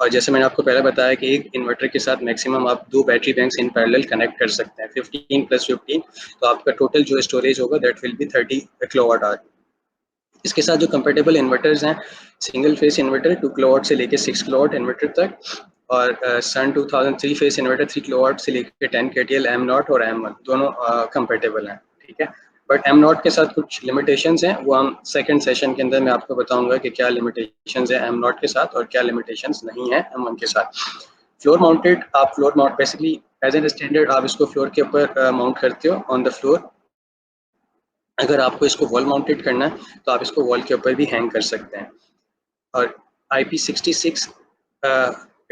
A: और जैसे मैंने आपको पहले बताया कि एक इन्वर्टर के साथ मैक्सिमम आप 2 battery banks in parallel connect कर सकते हैं, 15 प्लस 15, तो आपका टोटल जो स्टोरेज होगा that will B 30 kilowatt hour. इसके साथ जो कंपेटेबल इन्वर्टर्स हैं, सिंगल फेस इन्वर्टर 2 किलोवाट से लेके 6 किलोवाट इन्वर्टर तक, और सन 2000 3 फेस इन्वर्टर 3 किलोवाट से लेके 10 केटीएल एम नॉट और एम वन दोनों कंपेटेबल हैं। ठीक है, बट एम नॉट के साथ कुछ लिमिटेशंस हैं, वो हम सेकंड सेशन के अंदर मैं आपको बताऊंगा कि क्या लिमिटेशंस हैं एम नॉट के साथ और क्या लिमिटेशंस नहीं है एम वन के साथ। फ्लोर माउंटेड, आप floor mount basically as an standard आप इसको फ्लोर के ऊपर माउंट करते हो ऑन द फ्लोर। अगर आपको इसको वॉल माउंटेड करना है तो आप इसको वॉल के ऊपर भी हैंग कर सकते हैं। और IP66,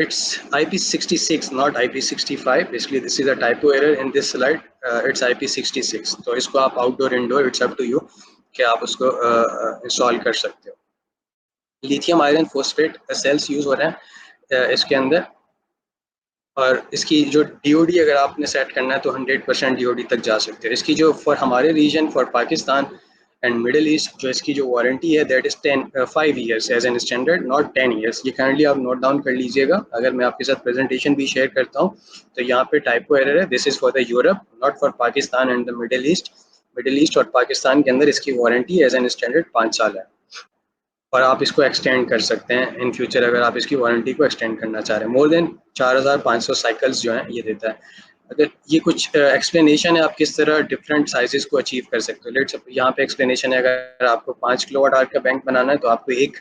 A: it's IP66 not IP65, basically this is a typo error in this slide, it's IP66, तो इसको आप outdoor indoor it's up to you कि आप उसको इंस्टॉल कर सकते हो। Lithium iron phosphate cells use हो रहे हैं इसके अंदर, और इसकी जो DOD अगर आपने सेट करना है तो 100% DOD तक जा सकते हैं। इसकी जो फॉर हमारे region for Pakistan and Middle East जो इसकी जो वारंटी है that is 5 years as an standard, not 10 years. ये काइंडली आप नोट डाउन कर लीजिएगा। अगर मैं आपके साथ प्रेजेंटेशन भी शेयर करता हूँ तो यहाँ पे टाइपो एरर है, this is for the Europe not for Pakistan and the middle east. Middle east और पाकिस्तान के अंदर इसकी वारंटी एज एन स्टैंडर्ड 5 साल है, और आप इसको एक्सटेंड कर सकते हैं इन फ्यूचर अगर आप इसकी वारंटी को एक्सटेंड करना चाह रहे हैं। मोर देन 4500 साइकिल्स जो हैं ये देता है। अगर ये कुछ एक्सप्लेनेशन है आप किस तरह डिफरेंट साइजेस को अचीव कर सकते हो। लेट्स यहाँ पे एक्सप्लेनेशन है, अगर आपको 5 किलोवाट आवर का बैंक बनाना है तो आपको एक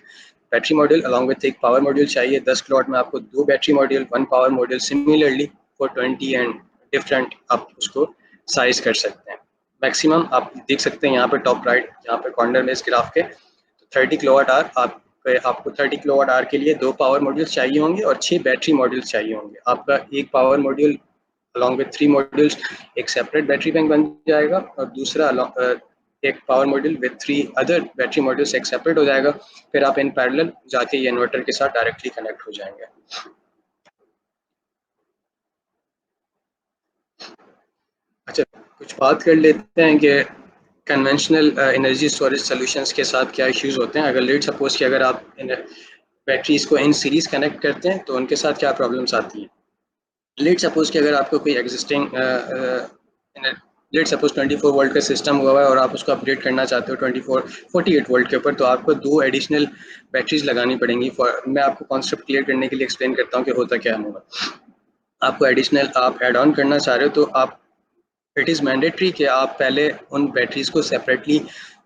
A: बैटरी मॉड्यूल अलॉन्ग विथ एक पावर मॉड्यूल चाहिए। 10 किलोवाट में आपको 2 battery module 1 power module, similarly for 20 and different आप उसको साइज कर सकते हैं। मैक्सिमम आप देख सकते हैं यहाँ पे टॉप राइट यहाँ पे कॉर्नर में इस ग्राफ के 30 किलोवाट आवर आपको 30 किलोवाट आवर के लिए 2 पावर मॉड्यूल्स चाहिए होंगे और 6 बैटरी मॉड्यूल्स चाहिए होंगे। आपका एक power module along with 3 modules एक सेपरेट बैटरी बैंक बन जाएगा, और दूसरा एक power module with 3 other battery modules एक सेपरेट हो जाएगा। फिर आप इन पैरेलल जाके ये इन्वर्टर के साथ डायरेक्टली कनेक्ट हो जाएंगे। अच्छा, कुछ बात कर लेते हैं कि कन्वेंशनल एनर्जी स्टोरेज सॉल्यूशंस के साथ क्या इश्यूज होते हैं। अगर लेट सपोज कि अगर आप बैटरीज को इन सीरीज कनेक्ट करते हैं तो उनके साथ क्या प्रॉब्लम्स आती हैं। लेट सपोज कि अगर आपको कोई एग्जिस्टिंग लेट सपोज 24 वोल्ट का सिस्टम हुआ है और आप उसको अपडेट करना चाहते हो 48 वोल्ट के ऊपर, तो आपको 2 एडिशनल बैटरीज लगानी पड़ेंगी। मैं आपको कॉन्सेप्ट क्लियर करने के लिए एक्सप्लेन करता हूँ कि होता क्या होगा। आपको एडिशनल आप ऐड ऑन करना चाह रहे हो तो आप इट इज़ मैंडेटरी कि आप पहले उन बैटरीज को सेपरेटली,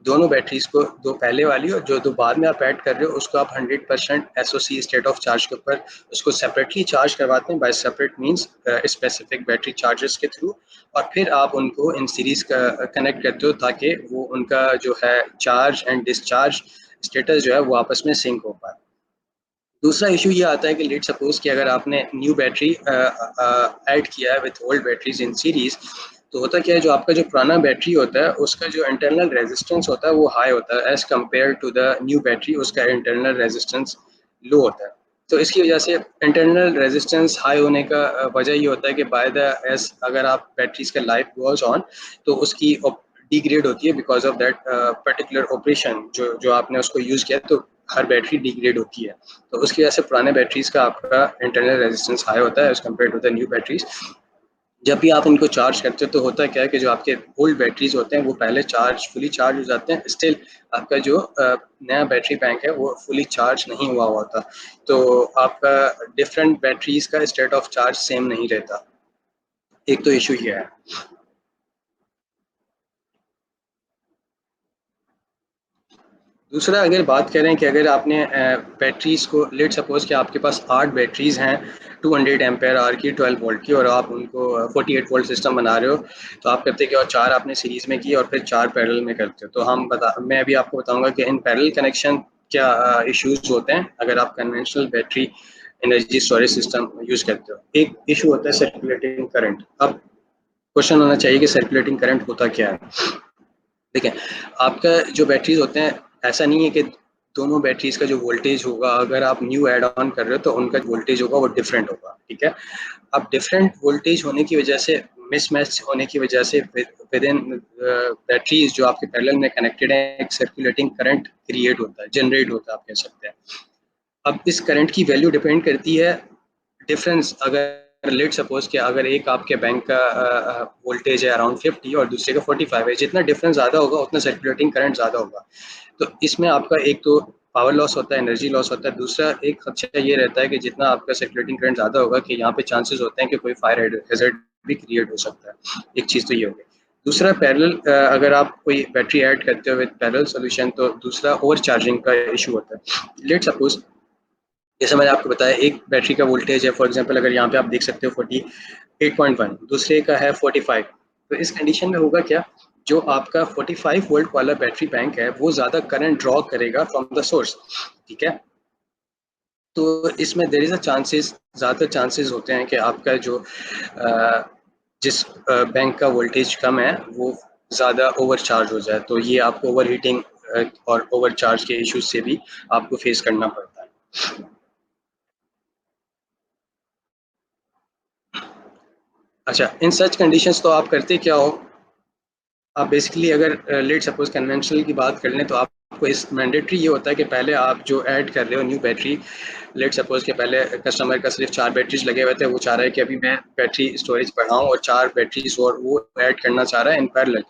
A: दोनों बैटरीज को, दो पहले वाली और जो दो बाद में आप ऐड कर रहे हो उसको आप 100% SOC स्टेट ऑफ चार्ज के ऊपर उसको सेपरेटली चार्ज करवाते हैं by separate means specific battery chargers के थ्रू, और फिर आप उनको इन सीरीज का कनेक्ट करते हो ताकि वो उनका जो है चार्ज एंड डिस्चार्ज स्टेटस जो है वो आपस में सिंक हो पाए। दूसरा इशू ये आता है कि लेट सपोज कि अगर आपने न्यू बैटरी ऐड किया है with old batteries in series, तो होता क्या है जो आपका जो पुराना बैटरी होता है उसका जो इंटरनल रेजिस्टेंस होता है वो हाई होता है as compared to the new battery, उसका इंटरनल रेजिस्टेंस लो होता है। तो इसकी वजह से इंटरनल रेजिस्टेंस हाई होने का वजह ये होता है कि बाय द एस अगर आप बैटरीज का लाइफ गोज ऑन तो उसकी डिग्रेड होती है because of that particular operation जो जो आपने उसको यूज़ किया, तो हर बैटरी डिग्रेड होती है। तो उसकी वजह से पुराने बैटरीज का आपका इंटरनल रेजिस्टेंस हाई होता है as compared to the new batteries. जब भी आप उनको चार्ज करते हो तो होता क्या है कि जो आपके ओल्ड बैटरीज होते हैं वो पहले फुली चार्ज हो जाते हैं, स्टिल आपका जो नया बैटरी बैंक है वो फुली चार्ज नहीं हुआ होता, तो आपका डिफरेंट बैटरीज का स्टेट ऑफ चार्ज सेम नहीं रहता। एक तो इशू ये है। दूसरा अगर बात करें कि अगर आपने बैटरीज को, लेट सपोज कि आपके पास 8 बैटरीज हैं 200 एम्पेयर आवर की 12 वोल्ट की, और आप उनको 48 वोल्ट सिस्टम बना रहे हो, तो आप करते क्या, और 4 आपने सीरीज में की और फिर 4 पैरेलल में करते हो। तो मैं अभी आपको बताऊंगा कि इन पैरेलल कनेक्शन क्या इश्यूज होते हैं अगर आप conventional battery energy storage system use करते हो। एक इशू होता है सर्कुलेटिंग करंट। अब क्वेश्चन होना चाहिए कि सर्कुलेटिंग करंट होता क्या है। देखिए, आपका जो बैटरीज होते हैं, ऐसा नहीं है कि दोनों बैटरीज का जो वोल्टेज होगा, अगर आप न्यू ऐड ऑन कर रहे हो तो उनका जो वोल्टेज होगा वो डिफरेंट होगा, ठीक है। अब डिफरेंट वोल्टेज होने की वजह से, मिसमैच होने की वजह से विद इन बैटरीज जो आपके पैरेलल में कनेक्टेड है, एक सर्कुलेटिंग करंट क्रिएट होता है, जनरेट होता है, आप कह सकते हैं। अब इस करंट की वैल्यू डिपेंड करती है डिफरेंस। अगर लेट सपोज कि अगर एक आपके बैंक का वोल्टेज है अराउंड 50 और दूसरे का 45 है, जितना डिफरेंस ज़्यादा होगा उतना सर्कुलेटिंग करंट ज़्यादा होगा। तो इसमें आपका एक तो पावर लॉस होता है, एनर्जी लॉस होता है। दूसरा एक खदशा ये रहता है कि जितना आपका सर्कुलेटिंग करंट ज़्यादा होगा कि यहाँ पे चांसेस होते हैं कि कोई फायर हैजर्ड भी क्रिएट हो सकता है। एक चीज़ तो ये होगी। दूसरा पैरेलल, अगर आप कोई बैटरी ऐड करते हो विद पैरेलल सोल्यूशन, तो दूसरा ओवर चार्जिंग का इशू होता है। लेट सपोज जैसे मैंने आपको बताया, एक बैटरी का वोल्टेज है, फॉर एग्जांपल अगर यहाँ पे आप देख सकते हो 48.1, दूसरे का है 45। तो इस कंडीशन में होगा क्या, जो आपका 45 वोल्ट वाला बैटरी बैंक है वो ज़्यादा करंट ड्रॉ करेगा फ्रॉम द सोर्स, ठीक है। तो इसमें देर इज़ अ चांसेस, ज़्यादा चांसेस होते हैं कि आपका जो जिस बैंक का वोल्टेज कम है वो ज़्यादा ओवर चार्ज हो जाए। तो ये आपको ओवर हीटिंग और ओवर चार्ज के इश्यूज से भी आपको फेस करना पड़ता है। अच्छा, इन सच कंडीशंस तो आप करते क्या हो, आप बेसिकली अगर लेट सपोज कन्वेंशनल की बात कर लें तो आपको इस मैंडेटरी ये होता है कि पहले आप जो ऐड कर रहे हो न्यू बैटरी, लेट सपोज के पहले कस्टमर का सिर्फ 4 बैटरीज लगे हुए थे, वो चाह रहा है कि अभी मैं बैटरी स्टोरेज बढ़ाऊं और 4 बैटरीज और वो ऐड करना चाह रहा है इन पैरेलल।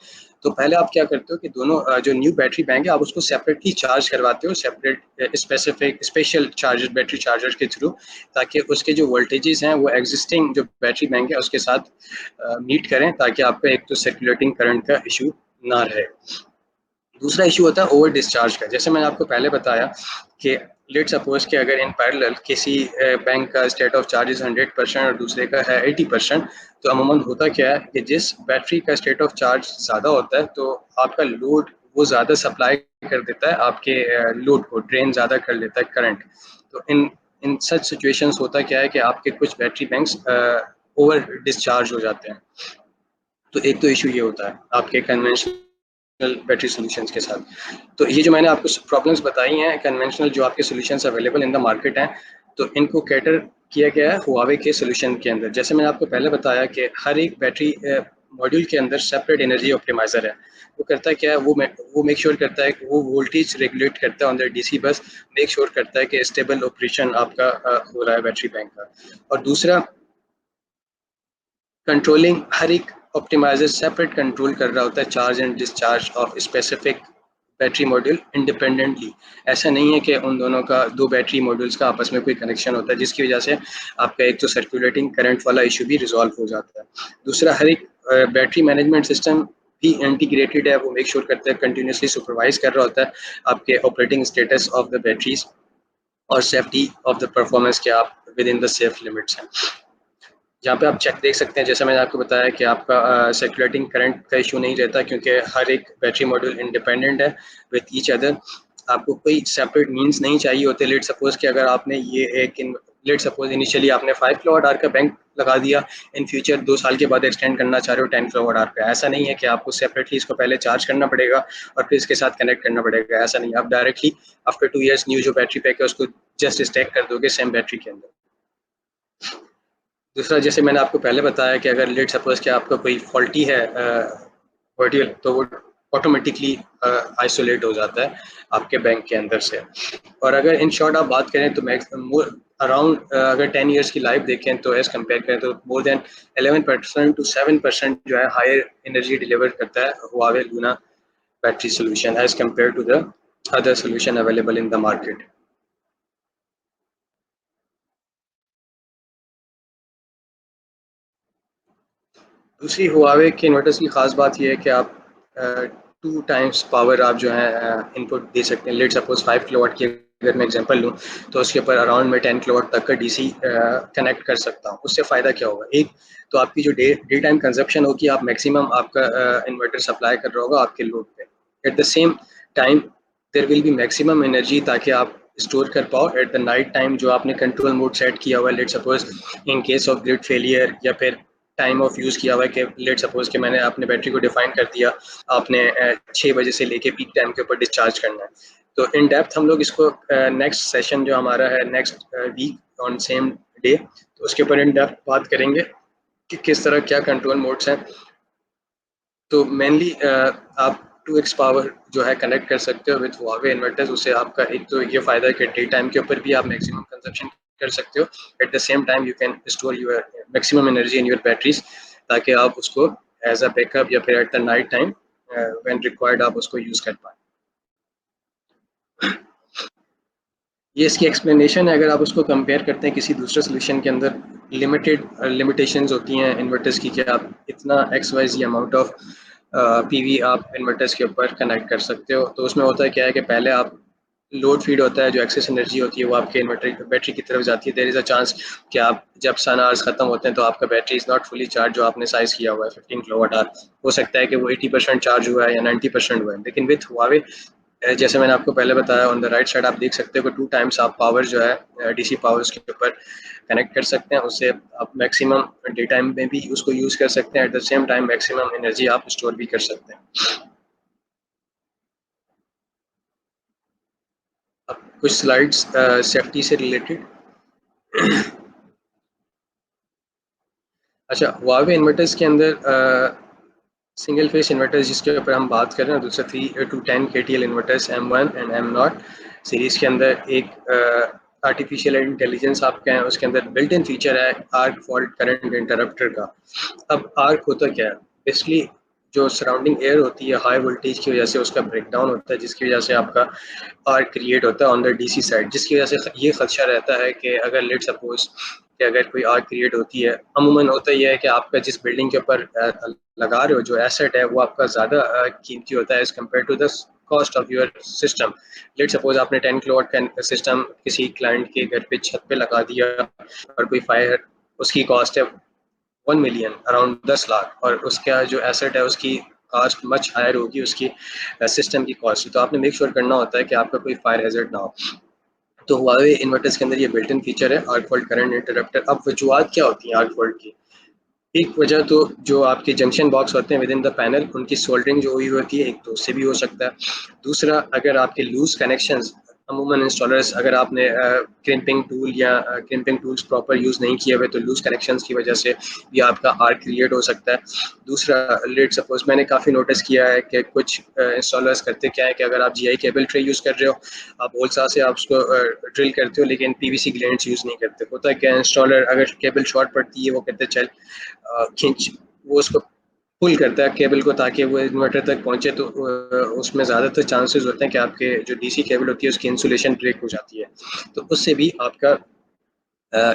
A: तो पहले आप क्या करते हो कि दोनों जो न्यू बैटरी बैंक है आप उसको सेपरेटली चार्ज करवाते हो, separate specific special charger, battery charger के थ्रू, ताकि उसके जो वोल्टेजेस हैं वो एग्जिस्टिंग जो बैटरी बैंक है उसके साथ मीट करें, ताकि आपका एक तो सर्कुलेटिंग करंट का इशू ना रहे। दूसरा इशू होता है ओवर डिस्चार्ज का। जैसे मैंने आपको पहले बताया कि लेट सपोज कि अगर इन पैरेलल किसी बैंक का स्टेट ऑफ चार्ज 100% और दूसरे का है 80%, तो अमूमन होता क्या है कि जिस बैटरी का स्टेट ऑफ चार्ज ज़्यादा होता है तो आपका लोड वो ज़्यादा सप्लाई कर देता है, आपके लोड को ड्रेन ज़्यादा कर देता है करंट। तो इन इन सच सिचुएशंस होता क्या है कि आपके कुछ बैटरी बैंक्स ओवर डिस्चार्ज हो जाते हैं। तो एक तो इशू ये होता है आपके कन्वेंशनल बैटरी सॉल्यूशंस के साथ। तो ये जो मैंने आपको प्रॉब्लम्स बताई हैं कन्वेंशनल जो आपके solutions available in the market हैं, तो इनको कैटर किया गया है हुआवे के सॉल्यूशन के अंदर। जैसे मैंने आपको पहले बताया कि हर एक बैटरी मॉड्यूल के अंदर सेपरेट एनर्जी ऑप्टिमाइजर है। वो करता है क्या है, वो मेक श्योर करता है कि वो वोल्टेज रेगुलेट करता है on the DC bus, make sure करता है कि स्टेबल ऑपरेशन आपका हो रहा है बैटरी बैंक का। और दूसरा, कंट्रोलिंग, हर एक ऑप्टिमाइजर सेपरेट कंट्रोल कर रहा होता है charge and discharge of specific battery module independently. ऐसा नहीं है कि उन दोनों का, दो बैटरी मॉड्यूल्स का आपस में कोई कनेक्शन होता है जिसकी वजह से आपका एक तो सर्कुलेटिंग करंट वाला इशू भी रिजॉल्व हो जाता है। दूसरा, हर एक बैटरी मैनेजमेंट सिस्टम भी इंटीग्रेटेड है, वो मेक श्योर करता है, कंटिन्यूसली सुपरवाइज कर रहा होता है आपके operating status of the batteries और सेफ्टी ऑफ द परफॉर्मेंस के आप with in the safe limits हैं। जहाँ पे आप चेक देख सकते हैं, जैसे मैंने आपको बताया कि आपका सर्कुलेटिंग करंट का इशू नहीं रहता क्योंकि हर एक बैटरी मॉड्यूल इंडिपेंडेंट है विथ ईच अदर। आपको कोई सेपरेट मींस नहीं चाहिए होते। लेट सपोज कि अगर आपने ये एक लेट सपोज इनिशियली आपने 5 किलोवाट आवर का बैंक लगा दिया, इन फ्यूचर 2 साल के बाद एक्सटेंड करना चाह रहे हो 10 किलोवाट आवर पे, ऐसा नहीं है कि आपको सेपरेटली इसको पहले चार्ज करना पड़ेगा और फिर इसके साथ कनेक्ट करना पड़ेगा। ऐसा नहीं, आप डायरेक्टली आफ्टर 2 ईयर्स न्यू जो बैटरी पैक है उसको जस्ट स्टैक कर दोगे सेम बैटरी के अंदर। दूसरा, जैसे मैंने आपको पहले बताया कि अगर लेट सपोज कि आपका कोई फॉल्टी है मॉड्यूल, तो वो ऑटोमेटिकली आइसोलेट हो जाता है आपके बैंक के अंदर से। और अगर इन शॉर्ट आप बात करें तो मैक्सिमम अराउंड अगर 10 ईयर्स की लाइफ देखें तो एज कम्पेयर करें तो मोर देन 11% to 7% जो है हायर एनर्जी डिलीवर करता है Huawei Luna battery solution as compared to the other solution available in the market. दूसरी हुआवे के इन्वर्टर्स की खास बात यह है कि आप 2 टाइम्स पावर आप जो है इनपुट दे सकते हैं। लेट सपोज 5 किलोवाट की अगर मैं एग्जांपल लूँ तो उसके ऊपर अराउंड में 10 किलोवाट तक का डीसी कनेक्ट कर सकता हूँ। उससे फ़ायदा क्या होगा, एक तो आपकी जो डे टाइम कंजप्शन होगी, आप मैक्सिमम आपका इन्वर्टर सप्लाई कर रहा होगा आपके लोड पे। At the same time there will be maximum energy ताकि आप स्टोर कर पाओ एट द नाइट टाइम, जो आपने कंट्रोल मोड सेट किया हुआ है। Let suppose in case of grid failure या फिर टाइम ऑफ यूज़ किया हुआ है कि लेट सपोज कि मैंने अपने बैटरी को डिफाइन कर दिया, आपने 6 बजे से लेके पीक टाइम के ऊपर डिस्चार्ज करना है। तो इन डेप्थ हम लोग इसको नेक्स्ट सेशन जो हमारा है next week on same day, तो उसके ऊपर इन डेप्थ बात करेंगे कि किस तरह क्या कंट्रोल मोड्स हैं। तो मेनली आप 2x पावर जो है कनेक्ट कर सकते हो विद हुआवे इन्वर्टर्स। उससे आपका एक तो ये फ़ायदा है कि डे टाइम के ऊपर भी आप मैक्सिमम कंजप्शन कर सकते हो, eight the same time you can store your maximum energy in your batteries, ताकि आप उसको एज अ बैकअप या फिर at the night time when required आप उसको यूज़ कर पाएँ। ये इसकी एक्सप्लेनेशन है। अगर आप उसको कंपेयर करते हैं किसी दूसरे सोल्यूशन के अंदर, लिमिटेशंस होती हैं इन्वर्टर्स की कि आप इतना x y z amount of PV आप इन्वर्टर्स के ऊपर कनेक्ट कर सकते हो। तो उसमें होता है क्या है कि पहले आप लोड फीड होता है, जो एक्सेस एनर्जी होती है वो आपके इन्वर्टर बैटरी की तरफ जाती है। देयर इज़ अ चांस कि आप जब सन आवर्स खत्म होते हैं तो आपका battery is not fully charge, जो आपने साइज किया हुआ है 15 किलोवाट आवर, हो सकता है कि वो 80% चार्ज हुआ है या 90% हुआ है। लेकिन विथ हुआवे, जैसे मैंने आपको पहले बताया, ऑन द राइट साइड आप देख सकते हो कि 2 टाइम्स आप पावर जो है डीसी पावर उसके ऊपर कनेक्ट कर सकते हैं। उससे आप मैक्सिमम डे टाइम में भी उसको यूज़ कर सकते हैं, eight the same time maximum energy आप स्टोर भी कर सकते हैं। अब कुछ स्लाइड्स सेफ्टी से रिलेटेड। अच्छा, हुआवे इन्वर्टर्स के अंदर सिंगल फेस इन्वर्टर्स जिसके ऊपर हम बात कर रहे हैं, दूसरा 3 to 10 KTL inverters M1 and M0 series के अंदर एक आर्टिफिशियल इंटेलिजेंस आपका है, उसके अंदर बिल्ट इन फीचर है आर्क फॉल्ट करंट इंटरप्टर का। अब आर्क होता क्या है, बेसिकली जो सराउंडिंग एयर होती है हाई वोल्टेज की वजह से उसका ब्रेकडाउन होता है, जिसकी वजह से आपका आर्क क्रिएट होता है ऑन द डीसी साइड, जिसकी वजह से ये खदशा रहता है कि अगर लेट सपोज कि अगर कोई आर्क क्रिएट होती है, अमूमन होता ही है कि आपका जिस बिल्डिंग के ऊपर लगा रहे हो जो एसेट है वो आपका ज़्यादा कीमती होता है as compared to the cost of your system. Let suppose आपने 10 किलोवाट का सिस्टम किसी क्लाइंट के घर पे छत पे लगा दिया और कोई फायर, उसकी कॉस्ट है 1 मिलियन, अराउंड 10 लाख, और उसका जो एसेट है उसकी कास्ट मच हायर होगी उसकी सिस्टम की कॉस्ट। तो आपने मेक श्योर करना होता है कि आपका कोई फायर हैजर्ड ना हो। तो हुआवे इन्वर्टर्स के अंदर ये बिल्ट इन फीचर है आर्क फॉल्ट करंट इंटरप्टर। अब वजूहत क्या होती हैं आर्क फॉल्ट की? एक वजह तो जो आपके जंक्शन बॉक्स होते हैं विद इन द पैनल, उनकी सोल्डरिंग जो हुई होती है, एक तो उससे भी हो सकता है। दूसरा, अगर आपके लूज कनेक्शंस, अमूमन इंस्टॉलर्स अगर आपने क्रिम्पिंग टूल या क्रिम्पिंग टूल्स प्रॉपर यूज़ नहीं किए हुए तो लूज कनेक्शंस की वजह से भी आपका आर्क क्रिएट हो सकता है। दूसरा, लेट सपोज मैंने काफ़ी नोटिस किया है कि कुछ इंस्टॉलर्स करते क्या है कि अगर आप जीआई केबल ट्रे यूज़ कर रहे हो, आप होलसा से आप उसको ड्रिल करते हो लेकिन पीवीसी ग्लैंड्स यूज़ नहीं करते। होता है क्या, इंस्टॉलर अगर केबल शॉर्ट पड़ती है वो कहते चल खींच, वो उसको पुल करता है केबल को ताकि वो इन्वर्टर तक पहुंचे, तो उसमें ज़्यादातर चांसेस होते हैं कि आपके जो डीसी केबल होती है उसकी इंसुलेशन ब्रेक हो जाती है, तो उससे भी आपका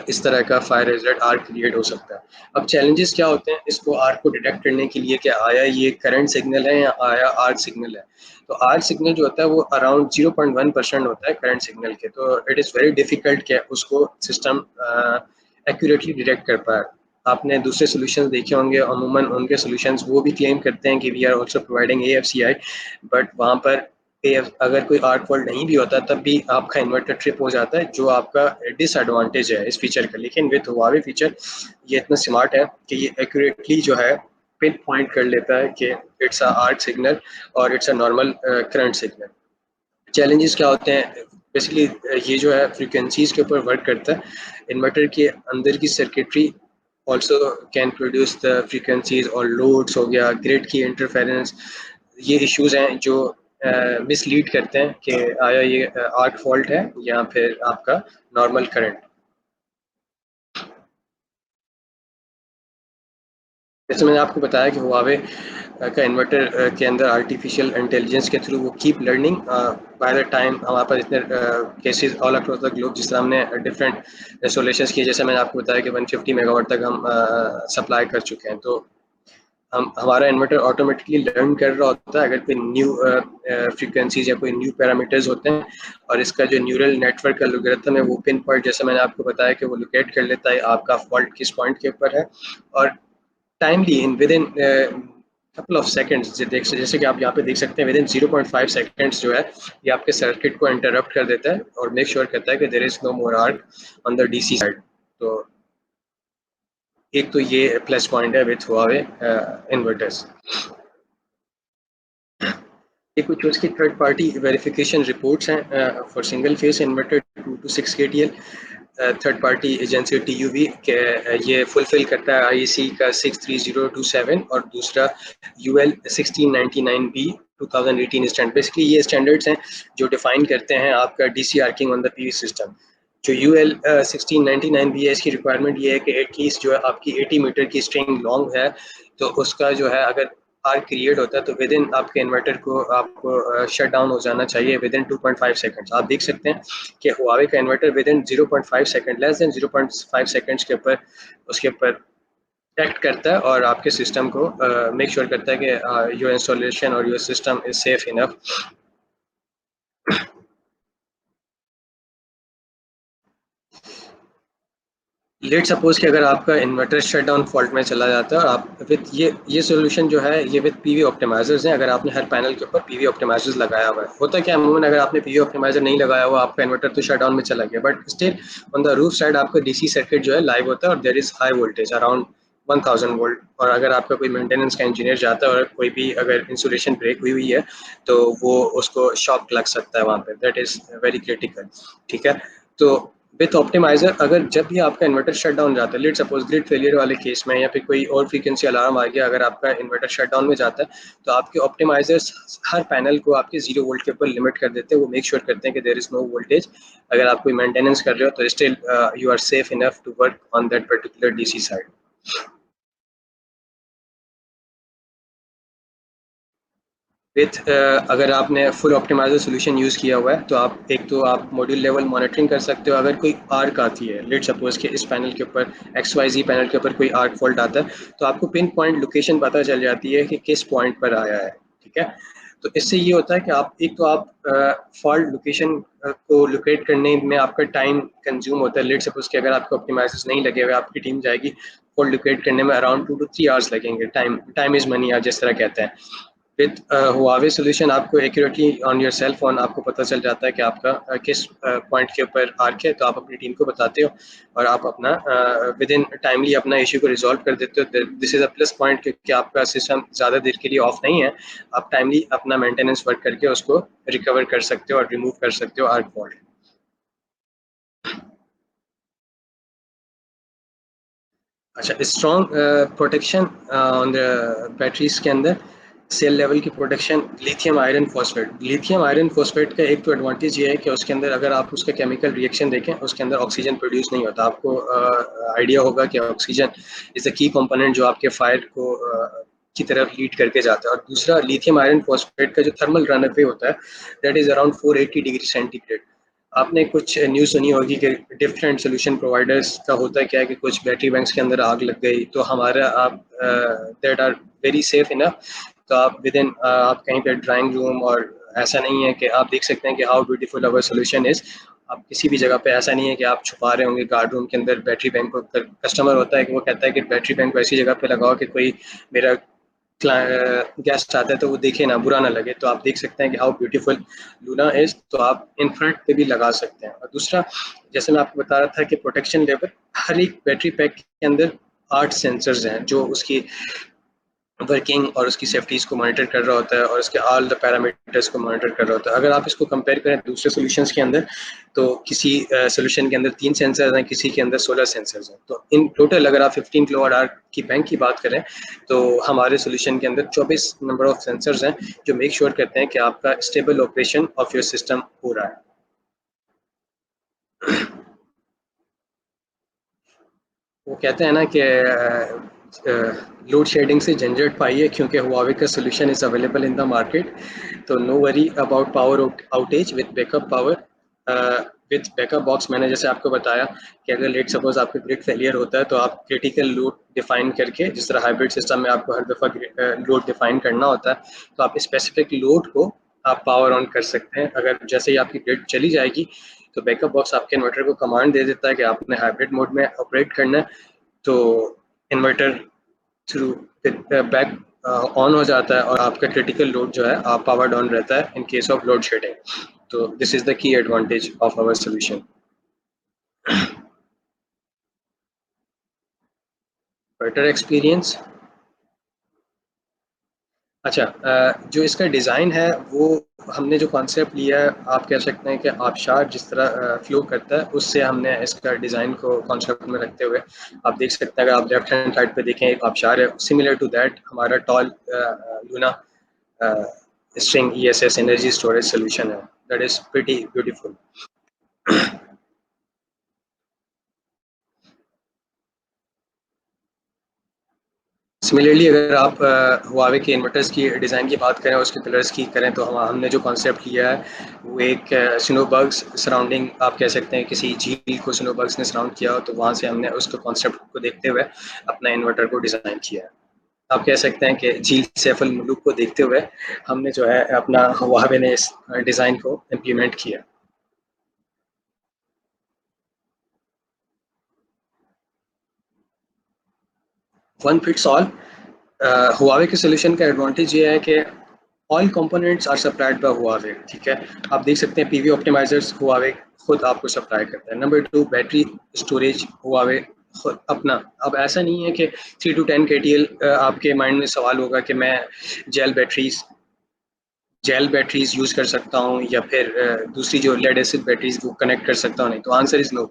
A: इस तरह का फायर हैजर्ड आर्क क्रिएट हो सकता है। अब चैलेंजेस क्या होते हैं इसको आर्क को डिटेक्ट करने के लिए, कि आया ये करंट सिग्नल है या आया आर्क सिग्नल है। तो आर्क सिग्नल जो होता है वो अराउंड 0.1% होता है करंट सिग्नल के, तो इट इज़ वेरी डिफिकल्ट कि उसको सिस्टम एक्यूरेटली डिटेक्ट कर पाए। आपने दूसरे सॉल्यूशंस देखे होंगे, अमूमन उनके सॉल्यूशंस वो भी क्लेम करते हैं कि we are also providing AFCI, but वहाँ पर अगर कोई आर्क फॉल्ट नहीं भी होता तब भी आपका इन्वर्टर ट्रिप हो जाता है, जो आपका डिसएडवांटेज है इस फीचर का। लेकिन विद हुआवे फीचर ये इतना स्मार्ट है कि ये एक्यूरेटली जो है पिन पॉइंट कर लेता है कि इट्स अ आर्क सिग्नल और it's a normal current signal. Challenges क्या होते हैं, बेसिकली ये जो है फ्रीक्वेंसीज के ऊपर वर्क करता है। इन्वर्टर के अंदर की circuitry also can produce the frequencies, और लोड्स हो गया, ग्रिड की इंटरफेरेंस, ये इश्यूज हैं जो मिसलीड करते हैं कि आया ये आर्क फॉल्ट है या फिर आपका नॉर्मल करंट। जैसे मैंने आपको बताया कि हुआवे का इन्वर्टर के अंदर आर्टिफिशियल इंटेलिजेंस के थ्रू वो keep learning by the time. हमारे पास इतने cases all across the globe, जिस तरह हमने डिफरेंट इंस्टॉलेशंस किए, जैसे मैंने आपको बताया कि 150 मेगावाट तक हम सप्लाई कर चुके हैं। तो हमारा इन्वर्टर ऑटोमेटिकली लर्न कर रहा होता है अगर कोई न्यू फ्रीक्वेंसीज या कोई न्यू पैरामीटर्स होते हैं, और इसका जो न्यूरल नेटवर्क का एल्गोरिथम है वो पिन पॉइंट, जैसे मैंने आपको बताया कि वो लोकेट कर लेता है आपका फॉल्ट किस पॉइंट के ऊपर है, और timely in with in couple of seconds, जैसे कि आप यहाँ पे देख सकते हैं विद इन 0.5 सेकंड्स जो है ये आपके सर्किट को इंटरप्ट कर देता है और मेक श्योर करता है कि there is no more arc on the DC side. तो एक तो ये प्लस पॉइंट है विथ हुआवे इन्वर्टर्स। ये कुछ उसकी थर्ड पार्टी वेरिफिकेशन रिपोर्ट्स हैं for single phase inverter 2 to 6 kTL। Third party agency TUV के ये फुलफिल करता है IEC का 63027 और दूसरा UL 1699B 2018 स्टैंडर्ड। बेसिकली ये स्टैंडर्ड्स हैं जो डिफाइन करते हैं आपका DC arcing on the PV system. जो UL 1699B है इसकी रिक्वायरमेंट ये है कि एटलीस्ट जो है आपकी 80 मीटर की स्ट्रिंग लॉन्ग है, तो उसका जो है अगर आर्क क्रिएट होता है तो विद इन आपके इन्वर्टर को आपको शट डाउन हो जाना चाहिए विद इन 2.5 सेकंड्स। आप देख सकते हैं कि हुआवे का inverter with in 0.5 second, less than 0.5 seconds के ऊपर उसके ऊपर एक्ट करता है और आपके सिस्टम को मेक श्योर करता है कि योर इंस्टॉलेशन और your system is safe enough. Late suppose कि अगर आपका इन्वर्टर शट डाउन फॉल्ट में चला जाता है और आप विद ये सोल्यूशन जो है ये विद पीवी ऑप्टिमाइजर्स हैं। अगर आपने हर पैनल के ऊपर पीवी ऑप्टिमाइजर्स लगाया हुआ है, होता है क्या अमूमन अगर आपने पीवी ऑप्टिमाइजर नहीं लगाया हुआ आपका इन्वर्टर तो शट डाउन में चला गया, but still on the roof side आपका डीसी सर्किट जो है लाइव होता है और there is high voltage around 1000 volt. और अगर आपका कोई मेंटेनेंस का इंजीनियर जाता है और कोई भी अगर इंसुलेशन ब्रेक हुई है तो वो उसको शॉक लग सकता है वहाँ पे, दैट इज वेरी क्रिटिकल। ठीक है, तो विथ ऑप्टिमाइजर अगर जब भी आपका इन्वर्टर शट डाउन जाता है, लेट सपोज ग्रिड फेलियर वाले केस में या फिर कोई और फ्रीक्वेंसी अलार्म आ गया, अगर आपका इन्वर्टर शट डाउन में जाता है तो आपके ऑप्टिमाइजर्स हर पैनल को आपके 0 वोल्ट के ऊपर लिमिट कर देते हैं। वो मेक श्योर करते हैं कि देयर इज नो वोल्टेज। अगर आप कोई मेंटेनेंस कर रहे हो तो still you are safe enough to work on that particular DC side. With अगर आपने फुल ऑप्टिमाइजर सोल्यूशन यूज़ किया हुआ है तो आप एक तो आप मॉड्यूल लेवल मॉनिटरिंग कर सकते हो। अगर कोई आर्क आती है, लेट सपोज कि इस पैनल के ऊपर XYZ पैनल के ऊपर कोई आर्क फॉल्ट आता है तो आपको पिन पॉइंट लोकेशन पता चल जाती है कि किस पॉइंट पर आया है। ठीक है, तो इससे ये होता है कि आप एक तो आप फॉल्ट लोकेशन को लोकेट करने में आपका टाइम कंज्यूम होता है। लेट सपोज कि अगर आपके ऑप्टिमाइजर्स नहीं लगे हुए, आपकी टीम जाएगी फॉल्ट लोकेट करने में अराउंड 2 to 3 आवर्स लगेंगे। टाइम इज मनी आप जिस तरह कहते हैं। विद हुआवे सोल्यूशन आपको accurately on your cell phone आपको पता चल जाता है कि आपका किस पॉइंट के ऊपर आर्क है, तो आप अपनी टीम को बताते हो और आप अपना विद इन टाइमली अपना इशू को रिजॉल्व कर देते हो। This is a plus point क्योंकि आपका सिस्टम ज़्यादा देर के लिए ऑफ नहीं है, आप टाइमली अपना मेंटेनेंस वर्क करके उसको रिकवर कर सकते हो और रिमूव कर सकते हो आर्क फॉल्ट। अच्छा, strong protection on the batteries के अंदर सेल लेवल की protection lithium iron phosphate. Lithium iron phosphate का एक तो एडवांटेज ये है कि उसके अंदर अगर आप उसका केमिकल रिएक्शन देखें उसके अंदर ऑक्सीजन प्रोड्यूस नहीं होता। आपको आइडिया होगा कि ऑक्सीजन इज द की कंपोनेंट जो आपके फायर को की तरफ लीड करके जाता है। और दूसरा लिथियम आयरन फॉस्फेट का जो थर्मल रन अवे होता है that is around 480 degree centigrade. आपने कुछ न्यूज़ सुनी होगी कि डिफरेंट सोल्यूशन प्रोवाइडर्स का होता क्या है कि कुछ बैटरी बैंक्स के अंदर आग लग गई तो हमारा आप that are very safe enough, तो आप विद इन आप कहीं पे ड्राइंग रूम, और ऐसा नहीं है कि आप देख सकते हैं कि how beautiful our solution is. आप किसी भी जगह पे ऐसा नहीं है कि आप छुपा रहे होंगे गार्ड रूम के अंदर बैटरी बैंक को। कस्टमर होता है कि वो कहता है कि बैटरी बैंक को ऐसी जगह पे लगाओ कि कोई मेरा गेस्ट आता है तो वो देखे ना, बुरा ना लगे। तो आप देख सकते हैं कि हाउ ब्यूटीफुल लूना इज, तो आप इन फ्रंट पे भी लगा सकते हैं। और दूसरा, जैसे मैं आपको बता रहा था कि प्रोटेक्शन लेवल हर एक बैटरी पैक के अंदर 8 सेंसर्स हैं जो उसकी वर्किंग और उसकी सेफ्टीज को मॉनिटर कर रहा होता है और उसके ऑल द पैरामीटर्स को मॉनिटर कर रहा होता है। अगर आप इसको कंपेयर करें दूसरे सॉल्यूशंस के अंदर तो किसी सॉल्यूशन के अंदर 3 सेंसर्स हैं, किसी के अंदर 16 सेंसर्स हैं। तो इन टोटल अगर आप 15 किलोवाट आवर की बैंक की बात करें तो हमारे सॉल्यूशन के अंदर 24 नंबर ऑफ सेंसर्स हैं जो मेक श्योर करते हैं कि आपका stable operation of your system हो रहा है। वो कहते हैं ना कि लोड शेडिंग से झंझट पाई है क्योंकि हुआवे का solution is available in the market. तो no worry about power outage with backup power with backup box मैंने जैसे आपको बताया कि अगर लेट सपोज आपका ग्रिड फेलियर होता है तो आप क्रिटिकल लोड डिफाइन करके, जिस तरह हाइब्रिड सिस्टम में आपको हर दफ़ा लोड डिफाइन करना होता है, तो आप स्पेसिफिक लोड को आप पावर ऑन कर सकते हैं। अगर जैसे ही आपकी ग्रिड चली जाएगी तो बैकअप बॉक्स आपके इन्वर्टर को कमांड दे देता है कि आपने हाइब्रिड मोड में ऑपरेट करना है, तो इन्वर्टर थ्रू बैक ऑन हो जाता है और आपका क्रिटिकल लोड जो है आप पावर डाउन रहता है in case of load shedding. तो this is the key advantage of our solution. Better experience. अच्छा, जो इसका डिज़ाइन है वो हमने जो कॉन्सेप्ट लिया है, आप कह सकते हैं कि आबशार जिस तरह फ्लो करता है उससे हमने इसका डिज़ाइन को कॉन्सेप्ट में रखते हुए, आप देख सकते हैं अगर आप लेफ्ट हैंड साइड पे देखें एक आबशार है, सिमिलर टू दैट हमारा tall Luna string ESS energy storage solution है, that is pretty beautiful. Similarly अगर आप हुआवे के इन्वर्टर्स की डिज़ाइन की बात करें, उसके कलर्स की करें, तो हमने जो कॉन्सेप्ट लिया है वो एक स्नोबग्स सराउंडिंग, आप कह सकते हैं किसी झील को स्नोबग्स ने सराउंड किया हो, तो वहाँ से हमने उसको कॉन्सेप्ट को देखते हुए अपना इन्वर्टर को डिज़ाइन किया है। आप कह सकते हैं कि झील सैफ अल मुलूक को देखते हुए हमने जो है अपना हुआवे ने इस डिज़ाइन को इम्प्लीमेंट किया। 1 फिट्स ऑल। हुआवे के सोल्यूशन का एडवांटेज ये है कि all components are supplied by Huawei, ठीक है। आप देख सकते हैं पीवी ऑप्टिमाइजर्स हुआवे खुद आपको सप्लाई करता है। नंबर 2, बैटरी स्टोरेज हुआवे खुद अपना। अब ऐसा नहीं है कि 3 to 10 kTl, आपके माइंड में सवाल होगा कि मैं gel batteries gel batteries use कर सकता हूँ या फिर दूसरी जो लेड एसिड बैटरीज वो कनेक्ट कर सकता हूँ, नहीं। तो आंसर इज नो।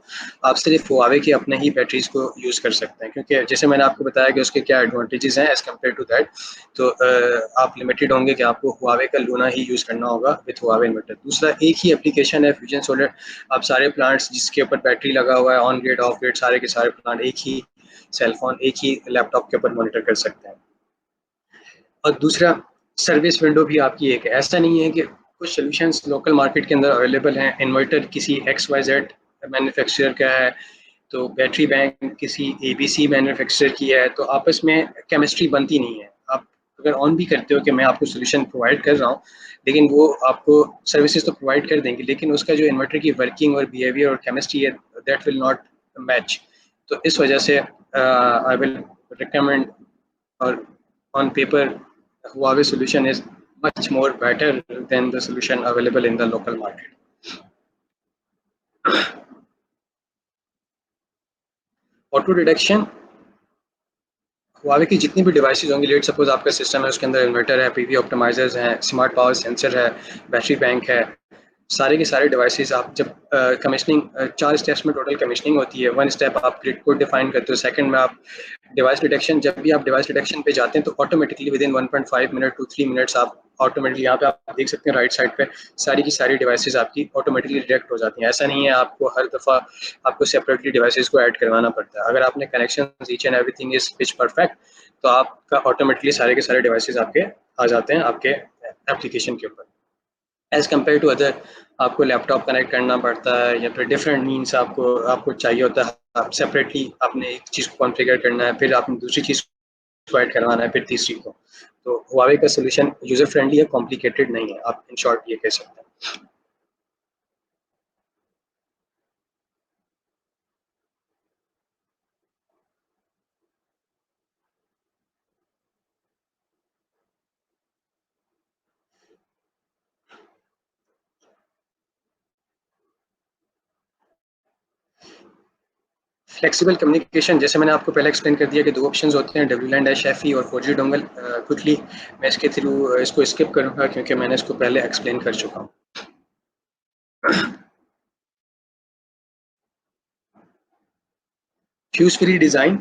A: आप सिर्फ हुआवे की अपने ही बैटरीज को यूज़ कर सकते हैं, क्योंकि जैसे मैंने आपको बताया कि उसके क्या एडवांटेजेस हैं एज कम्पेयर टू दैट। तो आप लिमिटेड होंगे कि आपको हुआवे का लूना ही यूज़ करना होगा विथ हुआवे इन्वर्टर। दूसरा, एक ही एप्लीकेशन है फ्यूजन सोलर। आप सारे प्लांट्स जिसके ऊपर बैटरी लगा हुआ है, ऑन ग्रिड ऑफ ग्रिड, सारे के सारे प्लांट एक ही सेलफोन, एक ही लैपटॉप के ऊपर मॉनिटर कर सकते हैं। और दूसरा, सर्विस विंडो भी आपकी एक है। ऐसा नहीं है कि कुछ सॉल्यूशंस लोकल मार्केट के अंदर अवेलेबल हैं, इन्वर्टर किसी XYZ मैन्युफैक्चरर का है, तो बैटरी बैंक किसी ABC मैन्युफैक्चरर की है, तो आपस में केमिस्ट्री बनती नहीं है। आप अगर ऑन भी करते हो कि मैं आपको सोल्यूशन प्रोवाइड कर रहा हूँ, लेकिन वो आपको सर्विसेज तो प्रोवाइड कर देंगे, लेकिन उसका जो इन्वर्टर की वर्किंग और बिहेवियर और केमिस्ट्री है, दैट विल नॉट मैच। तो इस वजह से आई विल रिकमेंड, और on paper Huawei solution is much more better than the solution available in the local market. Auto detection, Huawei की जितनी भी डिवाइसेज होंगी, लेट सपोज आपका सिस्टम है उसके अंदर इन्वर्टर है, पीवी ऑप्टिमाइजर्स हैं, स्मार्ट पावर सेंसर है, बैटरी बैंक है, सारे के सारे डिवाइसेस आप जब कमिश्निंग 4 स्टेप्स में टोटल कमिश्निंग होती है। 1 स्टेप आप ग्रिड को डिफाइन करते हो, सेकंड में आप डिवाइस डिटेक्शन, जब भी आप डिवाइस डिटेक्शन पे जाते हैं तो automatically within 1.5 minute to 3 minutes आप ऑटोमेटिकली, यहाँ पे आप देख सकते हैं राइट साइड पे सारी की सारी डिवाइसेस आपकी ऑटोमेटिकली डिटेक्ट हो जाती हैं। ऐसा नहीं है आपको हर दफ़ा आपको सेपरेटली डिवाइसेस को ऐड करवाना पड़ता है। अगर आपने connection each and everything is pitch perfect, तो आपका ऑटोमेटिकली सारे के सारे डिवाइसेस आपके आ जाते हैं आपके एप्लीकेशन के ऊपर, एज कम्पेयर टू अदर आपको लैपटॉप कनेक्ट करना पड़ता है या फिर डिफरेंट मीन्स आपको आपको चाहिए होता है। आप सेपरेटली आपने एक चीज़ को कॉन्फ़िगर करना है, फिर आपने दूसरी चीज़ को ऐड करवाना है, फिर तीसरी को। तो हुआवे का सोल्यूशन यूज़र फ्रेंडली है, कॉम्प्लिकेटेड नहीं है, आप इन शॉर्ट ये कह सकते हैं। फ्लेक्सिबल कम्युनिकेशन, जैसे मैंने आपको पहले एक्सप्लेन कर दिया कि 2 ऑप्शंस होते हैं, WLAN FE और 4G डोंगल। क्विकली मैं इसके थ्रू इसको स्किप करूँगा क्योंकि मैंने इसको पहले एक्सप्लेन कर चुका हूँ। फ्यूज फ्री डिज़ाइन,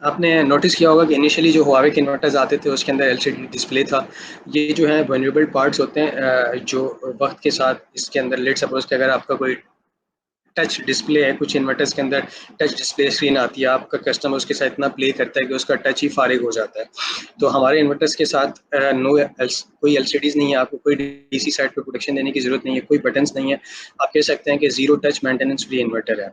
A: आपने नोटिस किया होगा कि इनिशियली जो हुआवे के इन्वर्टर्स आते थे उसके अंदर LCD डिस्प्ले था। ये जो है वल्नरेबल पार्ट्स होते हैं, जो वक्त के साथ इसके अंदर, लेट सपोज कि अगर आपका कोई टच डिस्प्ले है, कुछ इन्वर्टर्स के अंदर टच डिस्प्ले स्क्रीन आती है, आपका कस्टमर उसके साथ इतना प्ले करता है कि उसका टच ही फारिग हो जाता है। तो हमारे इन्वर्टर्स के साथ कोई एलसीडीज नहीं है, आपको कोई डीसी साइड पे प्रोटेक्शन देने की जरूरत नहीं है, कोई बटन्स नहीं है। आप कह सकते हैं कि zero touch maintenance free inverter है।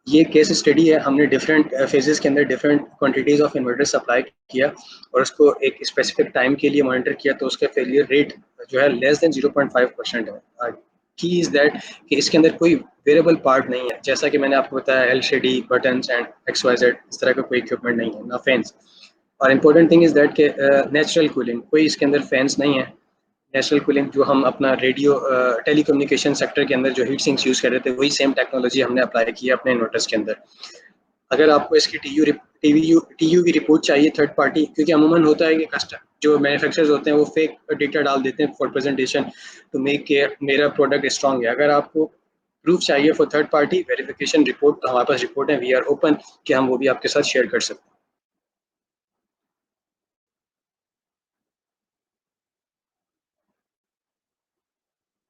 A: ये केस स्टडी है, हमने डिफरेंट फेजेस के अंदर different quantities of inverter supply किया और उसको एक स्पेसिफिक टाइम के लिए मॉनिटर किया, तो उसका फेलियर रेट जो है लेस देन 0.5% है। की इज दैट कि इसके अंदर कोई वेरिएबल पार्ट नहीं है, जैसा कि मैंने आपको बताया एलसीडी बटन्स एंड XYZ, इस तरह का कोई इक्विपमेंट नहीं है, ना फैंस। और इम्पोर्टेंट थिंग इज दैट कि नेचुरल कूलिंग, कोई इसके अंदर फैंस नहीं है। नेचुरल कूलिंग जो हम अपना रेडियो टेलीकम्युनिकेशन सेक्टर के अंदर जो हीट सिंक्स यूज़ कर रहे थे, वही सेम टेक्नोलॉजी हमने अप्लाई की है अपने इन्वर्टर्स के अंदर। अगर आपको इसकी टीयू की रिपोर्ट चाहिए थर्ड पार्टी, क्योंकि अमूमन होता है कि कस्टमर जो मैन्युफैक्चरर्स होते हैं वो फेक डेटा डाल देते हैं for presentation to make care मेरा प्रोडक्ट स्ट्रॉन्ग है। अगर आपको प्रूफ चाहिए for third party verification report, तो हमारे पास रिपोर्ट है, वी आर ओपन कि हम वो भी आपके साथ शेयर कर सकते हैं।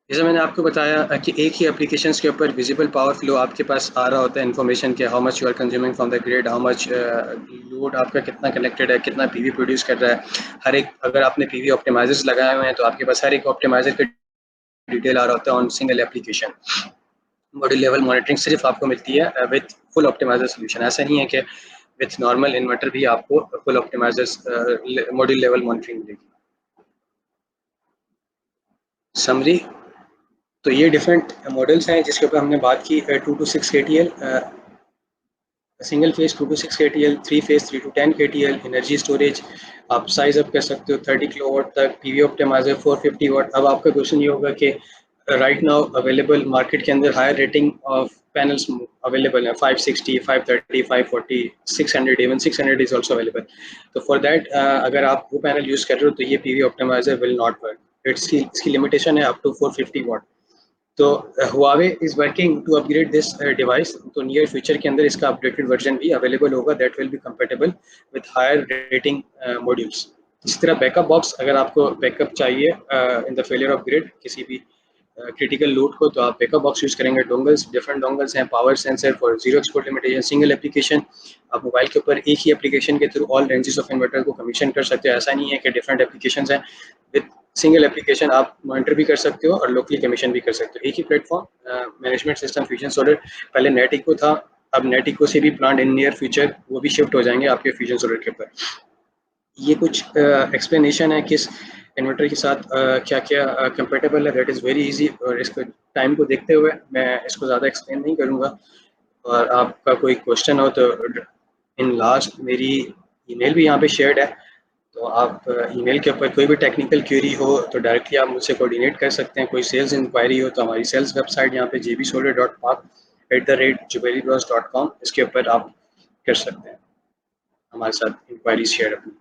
A: जैसे मैंने आपको बताया कि एक ही एप्लीकेशंस के ऊपर विजिबल पावर फ्लो आपके पास आ रहा होता है, इन्फॉर्मेशन के how much you are consuming from the grid, how much load आपका कितना कनेक्टेड है, कितना पीवी प्रोड्यूस कर रहा है। हर एक, अगर आपने पीवी ऑप्टिमाइजर्स लगाए हुए हैं तो आपके पास हर एक ऑप्टिमाइजर का डिटेल आ रहा होता है on single application. Module level monitoring सिर्फ आपको मिलती है विथ फुल ऑप्टिमाइजर सोल्यूशन। ऐसा नहीं है कि विथ नॉर्मल इन्वर्टर भी आपको full optimizer module level monitoring मिलेगी। समरी, तो ये डिफरेंट मॉडल्स हैं जिसके ऊपर हमने बात की। 2 to 6 kTl single phase, 2 to 6 kTl, 3 phase 3 to 10 kTl energy storage. आप साइज अप कर सकते हो 30 kW तक, पीवी ऑप्टिमाइजर 450 वाट। अब आपका क्वेश्चन ये होगा कि राइट नाउ अवेलेबल मार्केट के अंदर higher rating of panels available है, 560, 530, 540, 600, इवन 600 इज ऑल्सो अवेलेबल। तो फॉर दैट अगर आप वो पैनल यूज़ कर रहे हो तो ये PV optimizer will not work. इसकी लिमिटेशन है अप टू 450 वाट। तो Huawei is working to upgrade this device, तो नियर फ्यूचर के अंदर इसका अपडेटेड वर्जन भी अवेलेबल होगा that will be compatible with higher rating modules. इसी तरह बैकअप बॉक्स, अगर आपको बैकअप चाहिए in the failure of grid किसी भी क्रिटिकल लोड को, तो आप बैकअप बॉक्स यूज़ करेंगे। डोंगल्स, डिफरेंट डोंगल्स हैं, power sensor for zero export limitation, single application. आप मोबाइल के ऊपर एक ही एप्लीकेशन के through all ranges of inverter को कमीशन कर सकते हो। ऐसा नहीं है कि डिफरेंट एप्लीकेशन हैं, विद सिंगल एप्लीकेशन आप मॉनिटर भी कर सकते हो और लोकली कमीशन भी कर सकते हो। एक ही platform management system Fusion Solar, पहले नेट इको था, अब नेट इको से भी प्लान इन नियर फ्यूचर वो भी शिफ्ट हो जाएंगे आपके फ्यूजन सोलर के ऊपर। ये कुछ एक्सप्लेनेशन है किस इन्वर्टर के साथ क्या क्या कंपेटेबल है, दैट इज़ वेरी इजी। और इसको टाइम को देखते हुए मैं इसको ज़्यादा एक्सप्लेन नहीं करूँगा। और आपका कोई क्वेश्चन हो तो इन लास्ट मेरी ईमेल भी यहाँ पे शेयर्ड है, तो आप ईमेल के ऊपर कोई भी टेक्निकल क्वेरी हो तो डायरेक्टली आप मुझसे कोऑर्डिनेट कर सकते हैं। कोई सेल्स इंक्वायरी हो तो हमारी सेल्स वेबसाइट यहाँ पे jbsolar.park@jubileebros.com, इसके ऊपर आप कर सकते हैं हमारे साथ इंक्वायरी शेयर अपनी।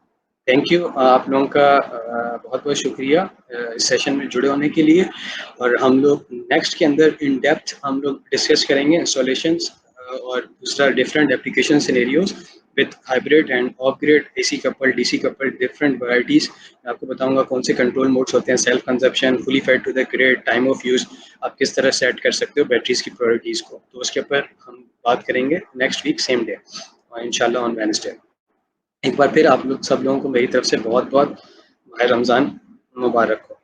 A: थैंक यू आप लोगों का बहुत बहुत शुक्रिया इस सेशन में जुड़े होने के लिए। और हम लोग नेक्स्ट के अंदर इन डेप्थ हम लोग डिस्कस करेंगे इंस्टॉलेशंस और दूसरा different application scenarios with hybrid and off grid, AC couple, DC couple, different varieties. मैं आपको बताऊंगा कौन से कंट्रोल मोड्स होते हैं, self consumption, fully fed to the grid, time of use, आप किस तरह सेट कर सकते हो बैटरीज की प्रायोरिटीज़ को। तो उसके ऊपर हम बात करेंगे नेक्स्ट वीक सेम डे और इंशाल्लाह ऑन वेडनेसडे। एक बार फिर आप लोग सब लोगों को मेरी तरफ से बहुत बहुत माह रमज़ान मुबारक हो।